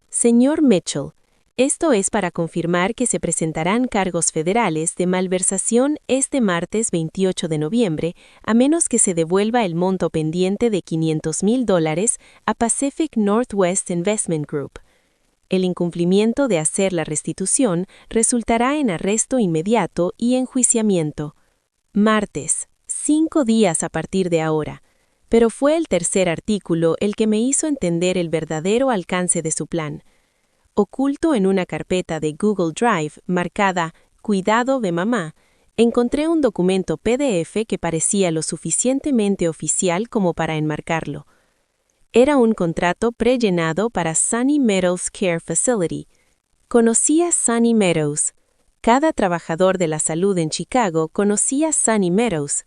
Señor Mitchell, esto es para confirmar que se presentarán cargos federales de malversación este martes 28 de noviembre, a menos que se devuelva el monto pendiente de $500,000 a Pacific Northwest Investment Group. El incumplimiento de hacer la restitución resultará en arresto inmediato y enjuiciamiento. Martes, 5 días a partir de ahora. Pero fue el tercer artículo el que me hizo entender el verdadero alcance de su plan. Oculto en una carpeta de Google Drive marcada Cuidado de mamá, encontré un documento PDF que parecía lo suficientemente oficial como para enmarcarlo. Era un contrato prellenado para Sunny Meadows Care Facility. Conocía Sunny Meadows. Cada trabajador de la salud en Chicago conocía Sunny Meadows.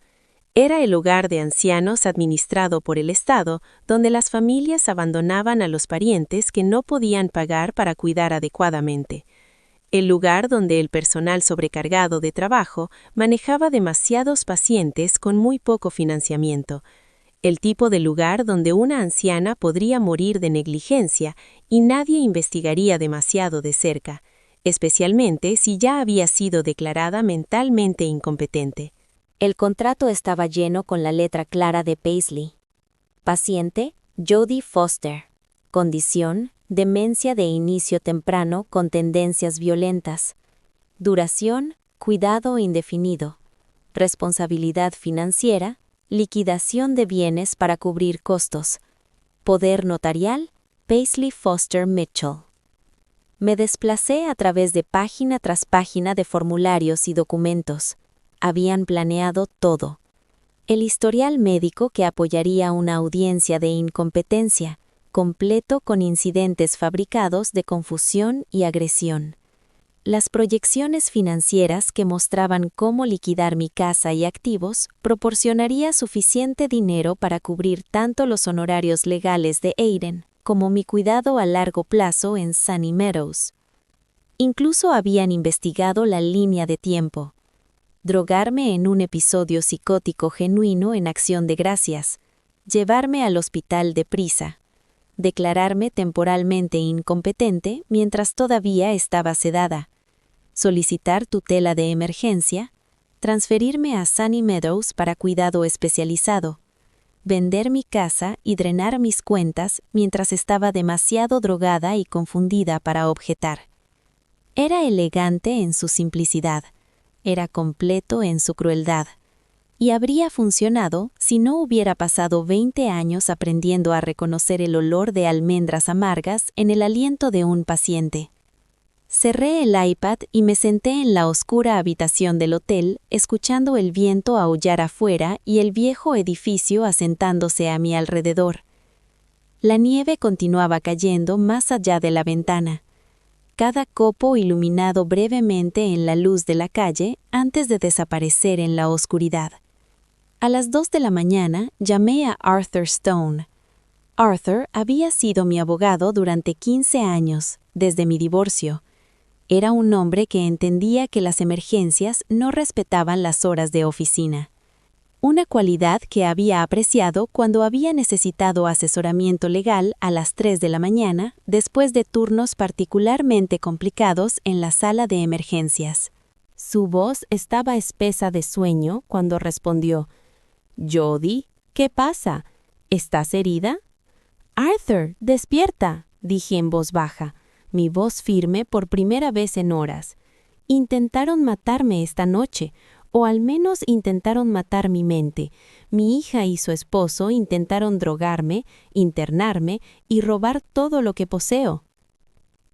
Era el hogar de ancianos administrado por el Estado, donde las familias abandonaban a los parientes que no podían pagar para cuidar adecuadamente. El lugar donde el personal sobrecargado de trabajo manejaba demasiados pacientes con muy poco financiamiento. El tipo de lugar donde una anciana podría morir de negligencia y nadie investigaría demasiado de cerca, especialmente si ya había sido declarada mentalmente incompetente.
El contrato estaba lleno con la letra clara de Paisley. Paciente: Jodie Foster. Condición: demencia de inicio temprano con tendencias violentas. Duración: cuidado indefinido. Responsabilidad financiera: liquidación de bienes para cubrir costos. Poder notarial: Paisley Foster Mitchell. Me desplacé a través de página tras página de formularios y documentos. Habían planeado todo. El historial médico que apoyaría una audiencia de incompetencia, completo con incidentes fabricados de confusión y agresión. Las proyecciones financieras que mostraban cómo liquidar mi casa y activos proporcionaría suficiente dinero para cubrir tanto los honorarios legales de Aiden como mi cuidado a largo plazo en Sunny Meadows. Incluso habían investigado la línea de tiempo. Drogarme en un episodio psicótico genuino en Acción de Gracias, llevarme al hospital deprisa, declararme temporalmente incompetente mientras todavía estaba sedada, solicitar tutela de emergencia, transferirme a Sunny Meadows para cuidado especializado, vender mi casa y drenar mis cuentas mientras estaba demasiado drogada y confundida para objetar. Era elegante en su simplicidad. Era completo en su crueldad, y habría funcionado si no hubiera pasado 20 años aprendiendo a reconocer el olor de almendras amargas en el aliento de un paciente. Cerré el iPad y me senté en la oscura habitación del hotel, escuchando el viento aullar afuera y el viejo edificio asentándose a mi alrededor. La nieve continuaba cayendo más allá de la ventana. Cada copo iluminado brevemente en la luz de la calle antes de desaparecer en la oscuridad. A las 2 de la mañana llamé a Arthur Stone. Arthur había sido mi abogado durante 15 años, desde mi divorcio. Era un hombre que entendía que las emergencias no respetaban las horas de oficina. Una cualidad que había apreciado cuando había necesitado asesoramiento legal a las 3 de la mañana después de turnos particularmente complicados en la sala de emergencias.
Su voz estaba espesa de sueño cuando respondió: «Jody, ¿qué pasa? ¿Estás herida?» «Arthur, despierta», dije en voz baja, mi voz firme por primera vez en horas. Intentaron matarme esta noche, o al menos intentaron matar mi mente. Mi hija y su esposo intentaron drogarme, internarme y robar todo lo que poseo.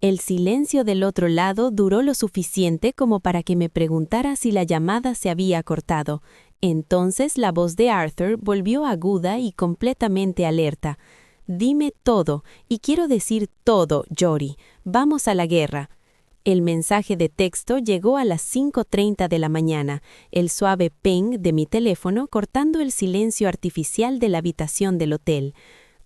El silencio del otro lado duró lo suficiente como para que me preguntara si la llamada se había cortado. Entonces la voz de Arthur volvió aguda y completamente alerta. «Dime todo, y quiero decir todo, Jody. Vamos a la guerra». El mensaje de texto llegó a las 5:30 de la mañana, el suave ping de mi teléfono cortando el silencio artificial de la habitación del hotel.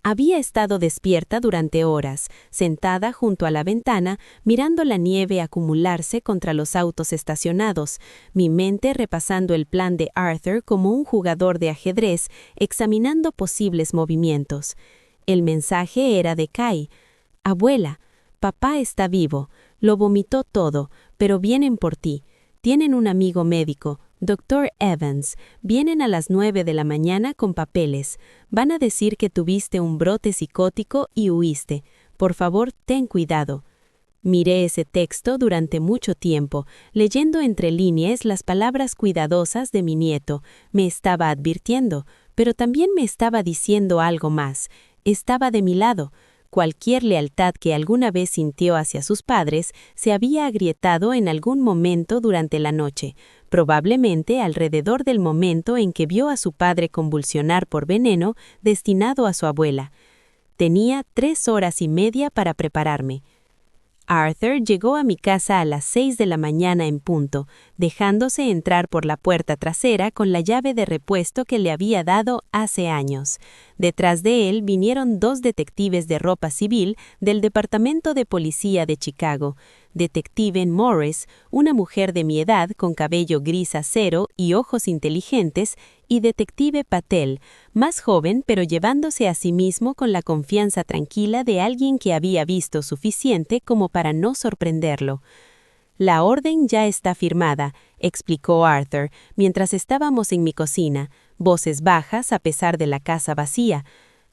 Había estado despierta durante horas, sentada junto a la ventana, mirando la nieve acumularse contra los autos estacionados, mi mente repasando el plan de Arthur como un jugador de ajedrez, examinando posibles movimientos. El mensaje era de Kai. «Abuela, papá está vivo. Lo vomitó todo, pero vienen por ti. Tienen un amigo médico, Dr. Evans. Vienen a las 9 de la mañana con papeles. Van a decir que tuviste un brote psicótico y huiste. Por favor, ten cuidado». Miré ese texto durante mucho tiempo, leyendo entre líneas las palabras cuidadosas de mi nieto. Me estaba advirtiendo, pero también me estaba diciendo algo más. Estaba de mi lado. Cualquier lealtad que alguna vez sintió hacia sus padres se había agrietado en algún momento durante la noche, probablemente alrededor del momento en que vio a su padre convulsionar por veneno destinado a su abuela. Tenía 3 horas y media para prepararme. Arthur llegó a mi casa a las 6 de la mañana en punto, dejándose entrar por la puerta trasera con la llave de repuesto que le había dado hace años. Detrás de él vinieron 2 detectives de ropa civil del Departamento de Policía de Chicago. Detective Morris, una mujer de mi edad con cabello gris acero y ojos inteligentes, y Detective Patel, más joven pero llevándose a sí mismo con la confianza tranquila de alguien que había visto suficiente como para no sorprenderlo. «La orden ya está firmada», explicó Arthur, mientras estábamos en mi cocina, voces bajas a pesar de la casa vacía.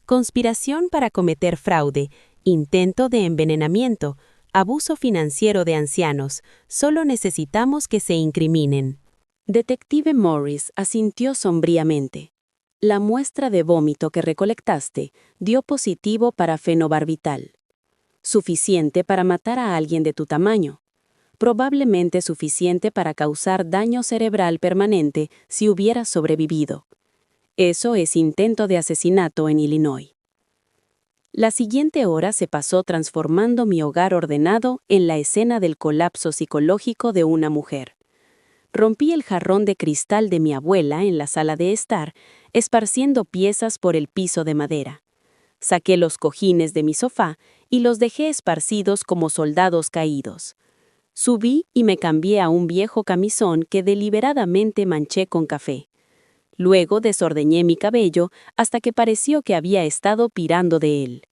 «Conspiración para cometer fraude, intento de envenenamiento, abuso financiero de ancianos. Solo necesitamos que se incriminen». Detective Morris asintió sombríamente. «La muestra de vómito que recolectaste dio positivo para fenobarbital. Suficiente para matar a alguien de tu tamaño. Probablemente suficiente para causar daño cerebral permanente si hubieras sobrevivido. Eso es intento de asesinato en Illinois». La siguiente hora se pasó transformando mi hogar ordenado en la escena del colapso psicológico de una mujer. Rompí el jarrón de cristal de mi abuela en la sala de estar, esparciendo piezas por el piso de madera. Saqué los cojines de mi sofá y los dejé esparcidos como soldados caídos. Subí y me cambié a un viejo camisón que deliberadamente manché con café. Luego desordeñé mi cabello hasta que pareció que había estado pirando de él.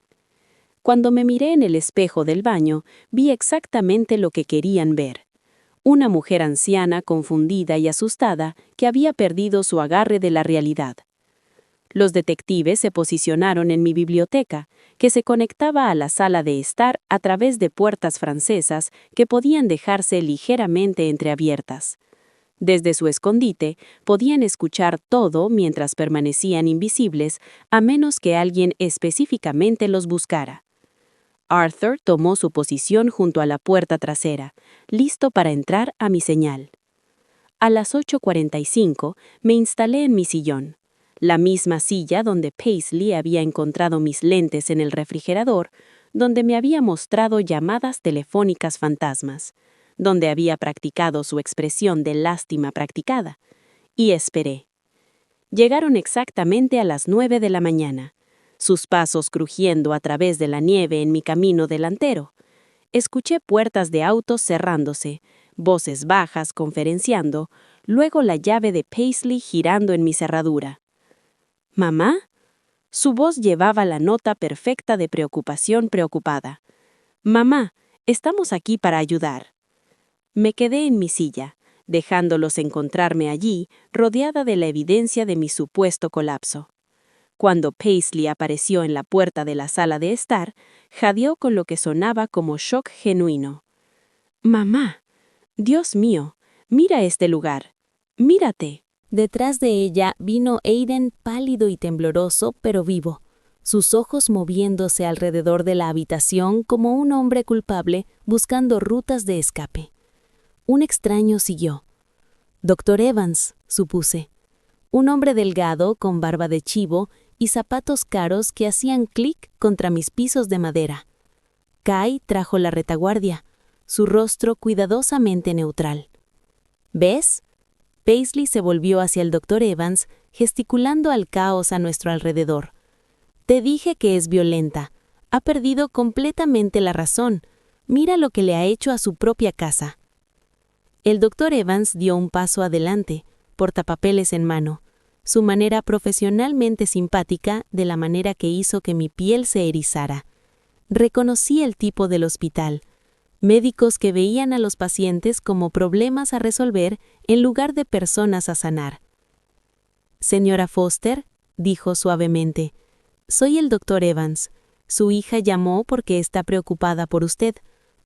Cuando me miré en el espejo del baño, vi exactamente lo que querían ver. Una mujer anciana, confundida y asustada, que había perdido su agarre de la realidad. Los detectives se posicionaron en mi biblioteca, que se conectaba a la sala de estar a través de puertas francesas que podían dejarse ligeramente entreabiertas. Desde su escondite, podían escuchar todo mientras permanecían invisibles, a menos que alguien específicamente los buscara. Arthur tomó su posición junto a la puerta trasera, listo para entrar a mi señal. A las 8:45 me instalé en mi sillón, la misma silla donde Paisley había encontrado mis lentes en el refrigerador, donde me había mostrado llamadas telefónicas fantasmas, donde había practicado su expresión de lástima practicada, y esperé. Llegaron exactamente a las 9 de la mañana. Sus pasos crujiendo a través de la nieve en mi camino delantero. Escuché puertas de autos cerrándose, voces bajas conferenciando, luego la llave de Paisley girando en mi cerradura. ¿Mamá? Su voz llevaba la nota perfecta de preocupación preocupada. «Mamá, estamos aquí para ayudar». Me quedé en mi silla, dejándolos encontrarme allí, rodeada de la evidencia de mi supuesto colapso. Cuando Paisley apareció en la puerta de la sala de estar, jadeó con lo que sonaba como shock genuino. «Mamá, Dios mío, mira este lugar. Mírate».
Detrás de ella vino Aiden pálido y tembloroso, pero vivo, sus ojos moviéndose alrededor de la habitación como un hombre culpable buscando rutas de escape. Un extraño siguió. «Dr. Evans», supuse. Un hombre delgado, con barba de chivo y zapatos caros que hacían clic contra mis pisos de madera. Kai trajo la retaguardia, su rostro cuidadosamente neutral. «¿Ves?». Paisley se volvió hacia el Dr. Evans, gesticulando al caos a nuestro alrededor. «Te dije que es violenta. Ha perdido completamente la razón. Mira lo que le ha hecho a su propia casa». El Dr. Evans dio un paso adelante, portapapeles en mano, su manera profesionalmente simpática de la manera que hizo que mi piel se erizara. Reconocí el tipo del hospital. Médicos que veían a los pacientes como problemas a resolver en lugar de personas a sanar. «Señora Foster», dijo suavemente, «soy el Dr. Evans. Su hija llamó porque está preocupada por usted.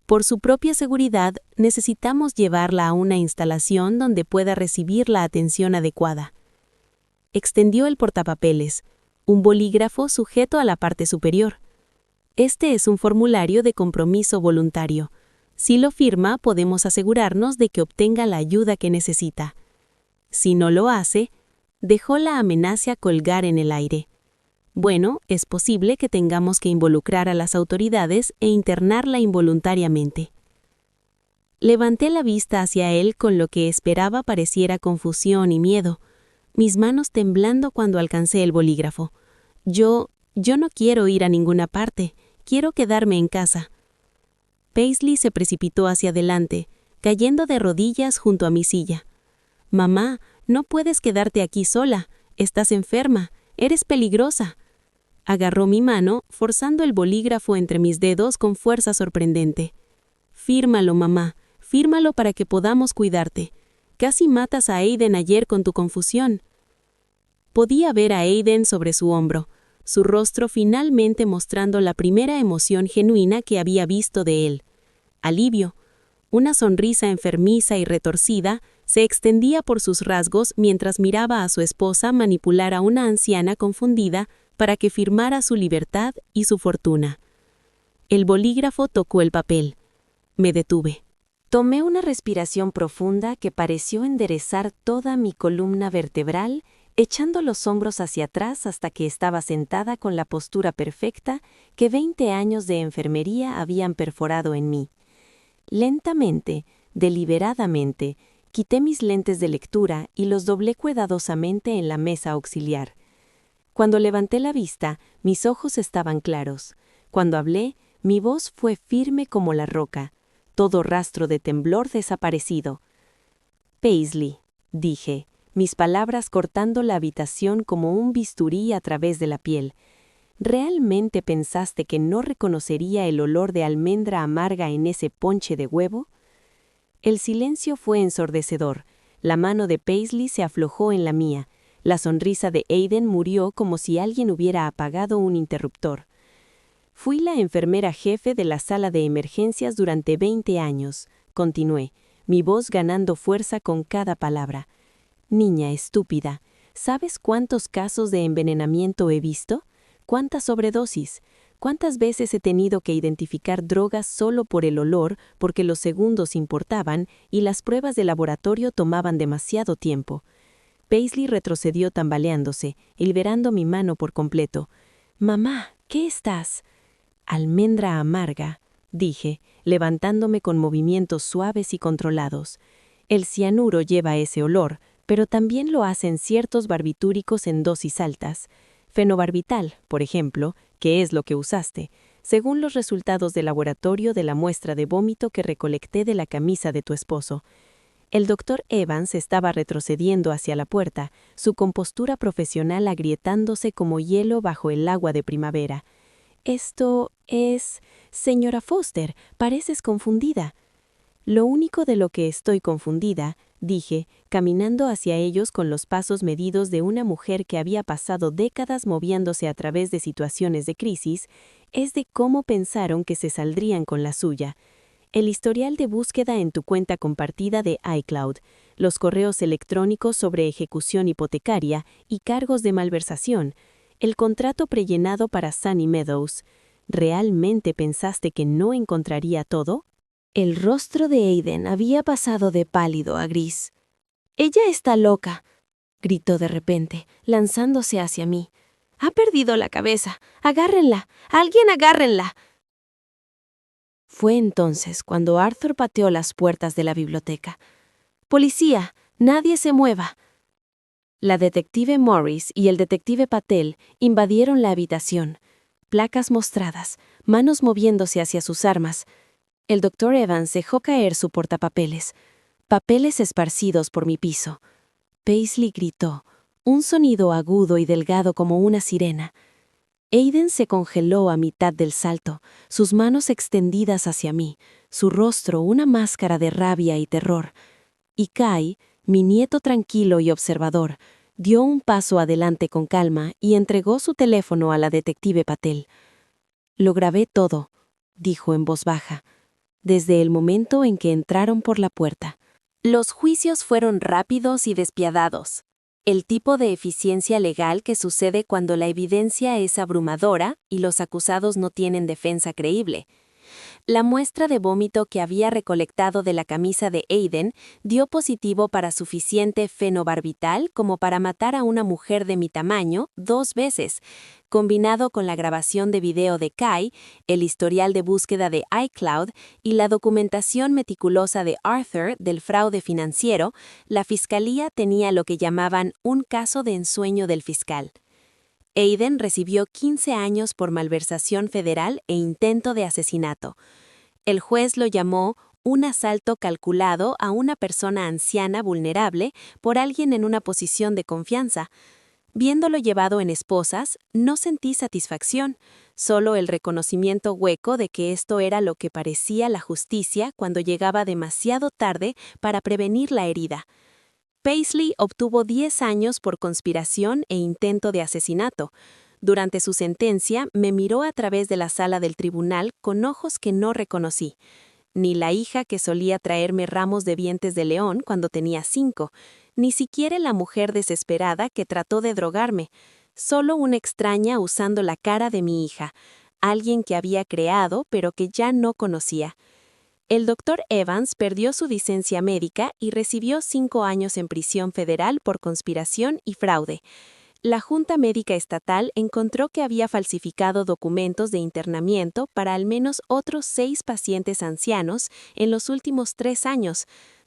Por su propia seguridad, necesitamos llevarla a una instalación donde pueda recibir la atención adecuada». Extendió el portapapeles, un bolígrafo sujeto a la parte superior. «Este es un formulario de compromiso voluntario. Si lo firma, podemos asegurarnos de que obtenga la ayuda que necesita. Si no lo hace», dejó la amenaza colgar en el aire. «Bueno, es posible que tengamos que involucrar a las autoridades e internarla involuntariamente». Levanté la vista hacia él con lo que esperaba pareciera confusión y miedo, mis manos temblando cuando alcancé el bolígrafo. Yo no quiero ir a ninguna parte, quiero quedarme en casa». Paisley se precipitó hacia adelante, cayendo de rodillas junto a mi silla. «Mamá, no puedes quedarte aquí sola. Estás enferma. Eres peligrosa». Agarró mi mano, forzando el bolígrafo entre mis dedos con fuerza sorprendente. «Fírmalo, mamá. Fírmalo para que podamos cuidarte. Casi matas a Aiden ayer con tu confusión». Podía ver a Aiden sobre su hombro, su rostro finalmente mostrando la primera emoción genuina que había visto de él. Alivio. Una sonrisa enfermiza y retorcida se extendía por sus rasgos mientras miraba a su esposa manipular a una anciana confundida para que firmara su libertad y su fortuna. El bolígrafo tocó el papel. Me detuve. Tomé una respiración profunda que pareció enderezar toda mi columna vertebral, echando los hombros hacia atrás hasta que estaba sentada con la postura perfecta que 20 años de enfermería habían perforado en mí. Lentamente, deliberadamente, quité mis lentes de lectura y los doblé cuidadosamente en la mesa auxiliar. Cuando levanté la vista, mis ojos estaban claros. Cuando hablé, mi voz fue firme como la roca, todo rastro de temblor desaparecido. «Paisley», dije, mis palabras cortando la habitación como un bisturí a través de la piel. ¿Realmente pensaste que no reconocería el olor de almendra amarga en ese ponche de huevo? El silencio fue ensordecedor. La mano de Paisley se aflojó en la mía. La sonrisa de Aiden murió como si alguien hubiera apagado un interruptor. Fui la enfermera jefe de la sala de emergencias durante 20 años, continué, mi voz ganando fuerza con cada palabra. Niña estúpida, ¿sabes cuántos casos de envenenamiento he visto? ¿Cuántas sobredosis? ¿Cuántas veces he tenido que identificar drogas solo por el olor porque los segundos importaban y las pruebas de laboratorio tomaban demasiado tiempo? Paisley retrocedió tambaleándose, liberando mi mano por completo. «Mamá, ¿qué estás?» «Almendra amarga», dije, levantándome con movimientos suaves y controlados. «El cianuro lleva ese olor, pero también lo hacen ciertos barbitúricos en dosis altas. Fenobarbital, por ejemplo, que es lo que usaste, según los resultados de laboratorio de la muestra de vómito que recolecté de la camisa de tu esposo». El Dr. Evans estaba retrocediendo hacia la puerta, su compostura profesional agrietándose como hielo bajo el agua de primavera. «Esto es... Señora Foster, pareces confundida». «Lo único de lo que estoy confundida», dije, caminando hacia ellos con los pasos medidos de una mujer que había pasado décadas moviéndose a través de situaciones de crisis, es de cómo pensaron que se saldrían con la suya. El historial de búsqueda en tu cuenta compartida de iCloud, los correos electrónicos sobre ejecución hipotecaria y cargos de malversación, el contrato prellenado para Sunny Meadows. ¿Realmente pensaste que no encontraría todo? El rostro de Aiden había pasado de pálido a gris. «¡Ella está loca!», gritó de repente, lanzándose hacia mí. «¡Ha perdido la cabeza! ¡Agárrenla! ¡Alguien agárrenla!». Fue entonces cuando Arthur pateó las puertas de la biblioteca. «¡Policía! ¡Nadie se mueva!». La detective Morris y el detective Patel invadieron la habitación. Placas mostradas, manos moviéndose hacia sus armas. El Dr. Evans dejó caer su portapapeles. Papeles esparcidos por mi piso. Paisley gritó, un sonido agudo y delgado como una sirena. Aiden se congeló a mitad del salto, sus manos extendidas hacia mí, su rostro una máscara de rabia y terror. Y Kai, mi nieto tranquilo y observador, dio un paso adelante con calma y entregó su teléfono a la detective Patel. «Lo grabé todo», dijo en voz baja, desde el momento en que entraron por la puerta. Los juicios fueron rápidos y despiadados. El tipo de eficiencia legal que sucede cuando la evidencia es abrumadora y los acusados no tienen defensa creíble. La muestra de vómito que había recolectado de la camisa de Aiden dio positivo para suficiente fenobarbital como para matar a una mujer de mi tamaño 2 veces, combinado con la grabación de video de Kai, el historial de búsqueda de iCloud y la documentación meticulosa de Arthur del fraude financiero. La fiscalía tenía lo que llamaban un caso de ensueño del fiscal. Aiden recibió 15 años por malversación federal e intento de asesinato. El juez lo llamó un asalto calculado a una persona anciana vulnerable por alguien en una posición de confianza. Viéndolo llevado en esposas, no sentí satisfacción, solo el reconocimiento hueco de que esto era lo que parecía la justicia cuando llegaba demasiado tarde para prevenir la herida. Paisley obtuvo 10 años por conspiración e intento de asesinato. Durante su sentencia, me miró a través de la sala del tribunal con ojos que no reconocí. Ni la hija que solía traerme ramos de dientes de león cuando tenía 5, ni siquiera la mujer desesperada que trató de drogarme. Solo una extraña usando la cara de mi hija, alguien que había creado pero que ya no conocía. El Dr. Evans perdió su licencia médica y recibió 5 años en prisión federal por conspiración y fraude. La Junta Médica Estatal encontró que había falsificado documentos de internamiento para al menos otros 6 pacientes ancianos en los últimos 3 años,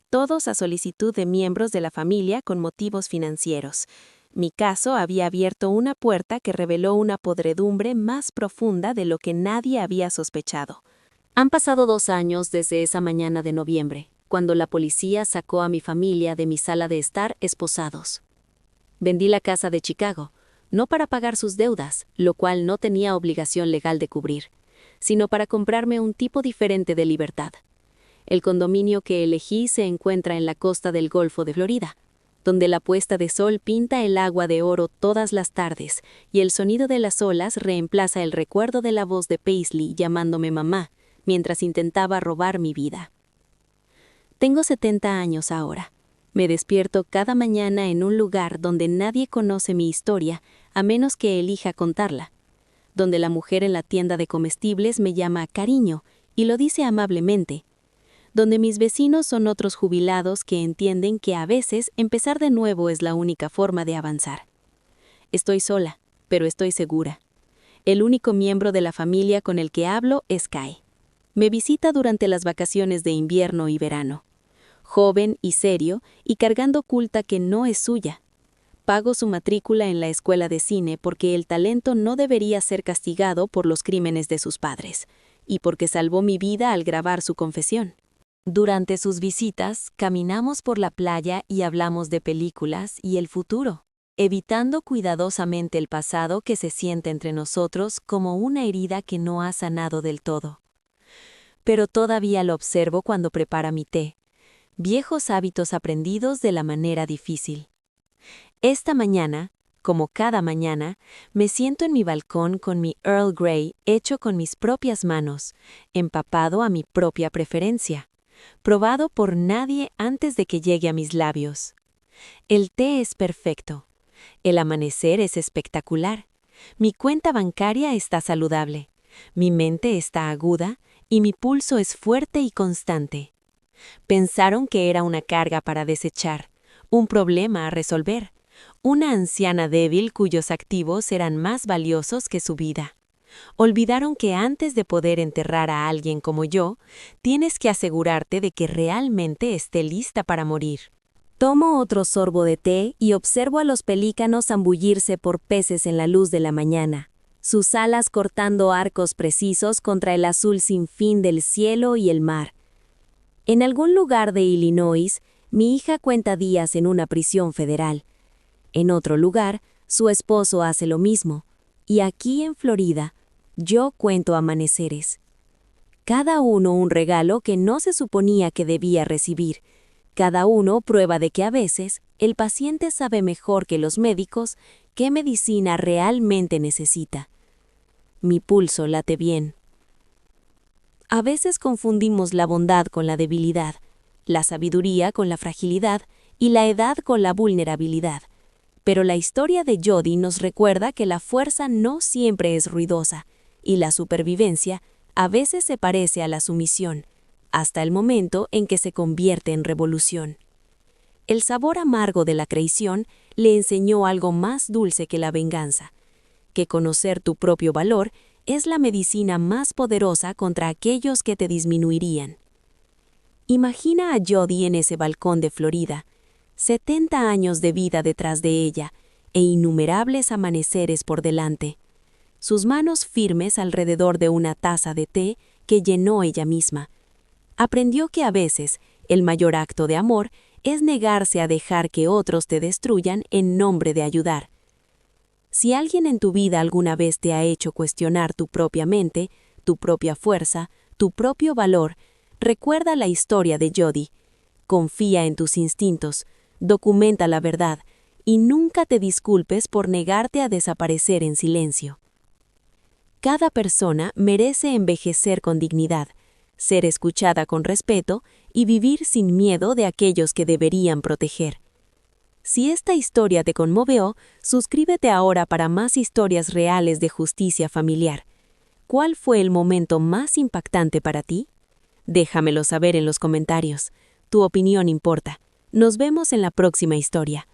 todos a solicitud de miembros de la familia con motivos financieros. Mi caso había abierto una puerta que reveló una podredumbre más profunda de lo que nadie había sospechado. Han pasado 2 años desde esa mañana de noviembre, cuando la policía sacó a mi familia de mi sala de estar esposados. Vendí la casa de Chicago, no para pagar sus deudas, lo cual no tenía obligación legal de cubrir, sino para comprarme un tipo diferente de libertad. El condominio que elegí se encuentra en la costa del Golfo de Florida, donde la puesta de sol pinta el agua de oro todas las tardes y el sonido de las olas reemplaza el recuerdo de la voz de Paisley llamándome mamá, mientras intentaba robar mi vida. Tengo 70 años ahora. Me despierto cada mañana en un lugar donde nadie conoce mi historia, a menos que elija contarla. Donde la mujer en la tienda de comestibles me llama cariño y lo dice amablemente. Donde mis vecinos son otros jubilados que entienden que a veces empezar de nuevo es la única forma de avanzar. Estoy sola, pero estoy segura. El único miembro de la familia con el que hablo es Kai. Me visita durante las vacaciones de invierno y verano. Joven y serio, y cargando culta que no es suya. Pago su matrícula en la escuela de cine porque el talento no debería ser castigado por los crímenes de sus padres, y porque salvó mi vida al grabar su confesión. Durante sus visitas, caminamos por la playa y hablamos de películas y el futuro, evitando cuidadosamente el pasado que se siente entre nosotros como una herida que no ha sanado del todo. Pero todavía lo observo cuando prepara mi té.
Viejos hábitos aprendidos de la manera difícil. Esta mañana, como cada mañana, me siento en mi balcón con mi Earl Grey hecho con mis propias manos, empapado a mi propia preferencia, probado por nadie antes de que llegue a mis labios. El té es perfecto. El amanecer es espectacular. Mi cuenta bancaria está saludable. Mi mente está aguda y mi pulso es fuerte y constante. Pensaron que era una carga para desechar, un problema a resolver, una anciana débil cuyos activos eran más valiosos que su vida. Olvidaron que antes de poder enterrar a alguien como yo, tienes que asegurarte de que realmente esté lista para morir. Tomo otro sorbo de té y observo a los pelícanos zambullirse por peces en la luz de la mañana, sus alas cortando arcos precisos contra el azul sin fin del cielo y el mar. En algún lugar de Illinois, mi hija cuenta días en una prisión federal. En otro lugar, su esposo hace lo mismo. Y aquí en Florida, yo cuento amaneceres. Cada uno un regalo que no se suponía que debía recibir. Cada uno prueba de que a veces el paciente sabe mejor que los médicos qué medicina realmente necesita. Mi pulso late bien. A veces confundimos la bondad con la debilidad, la sabiduría con la fragilidad y la edad con la vulnerabilidad. Pero la historia de Jody nos recuerda que la fuerza no siempre es ruidosa y la supervivencia a veces se parece a la sumisión, hasta el momento en que se convierte en revolución. El sabor amargo de la traición le enseñó algo más dulce que la venganza, que conocer tu propio valor es la medicina más poderosa contra aquellos que te disminuirían. Imagina a Jody en ese balcón de Florida, 70 años de vida detrás de ella e innumerables amaneceres por delante. Sus manos firmes alrededor de una taza de té que llenó ella misma. Aprendió que a veces el mayor acto de amor es negarse a dejar que otros te destruyan en nombre de ayudar. Si alguien en tu vida alguna vez te ha hecho cuestionar tu propia mente, tu propia fuerza, tu propio valor, recuerda la historia de Jody. Confía en tus instintos, documenta la verdad y nunca te disculpes por negarte a desaparecer en silencio. Cada persona merece envejecer con dignidad, ser escuchada con respeto y vivir sin miedo de aquellos que deberían proteger. Si esta historia te conmovió, suscríbete ahora para más historias reales de justicia familiar. ¿Cuál fue el momento más impactante para ti? Déjamelo saber en los comentarios. Tu opinión importa. Nos vemos en la próxima historia.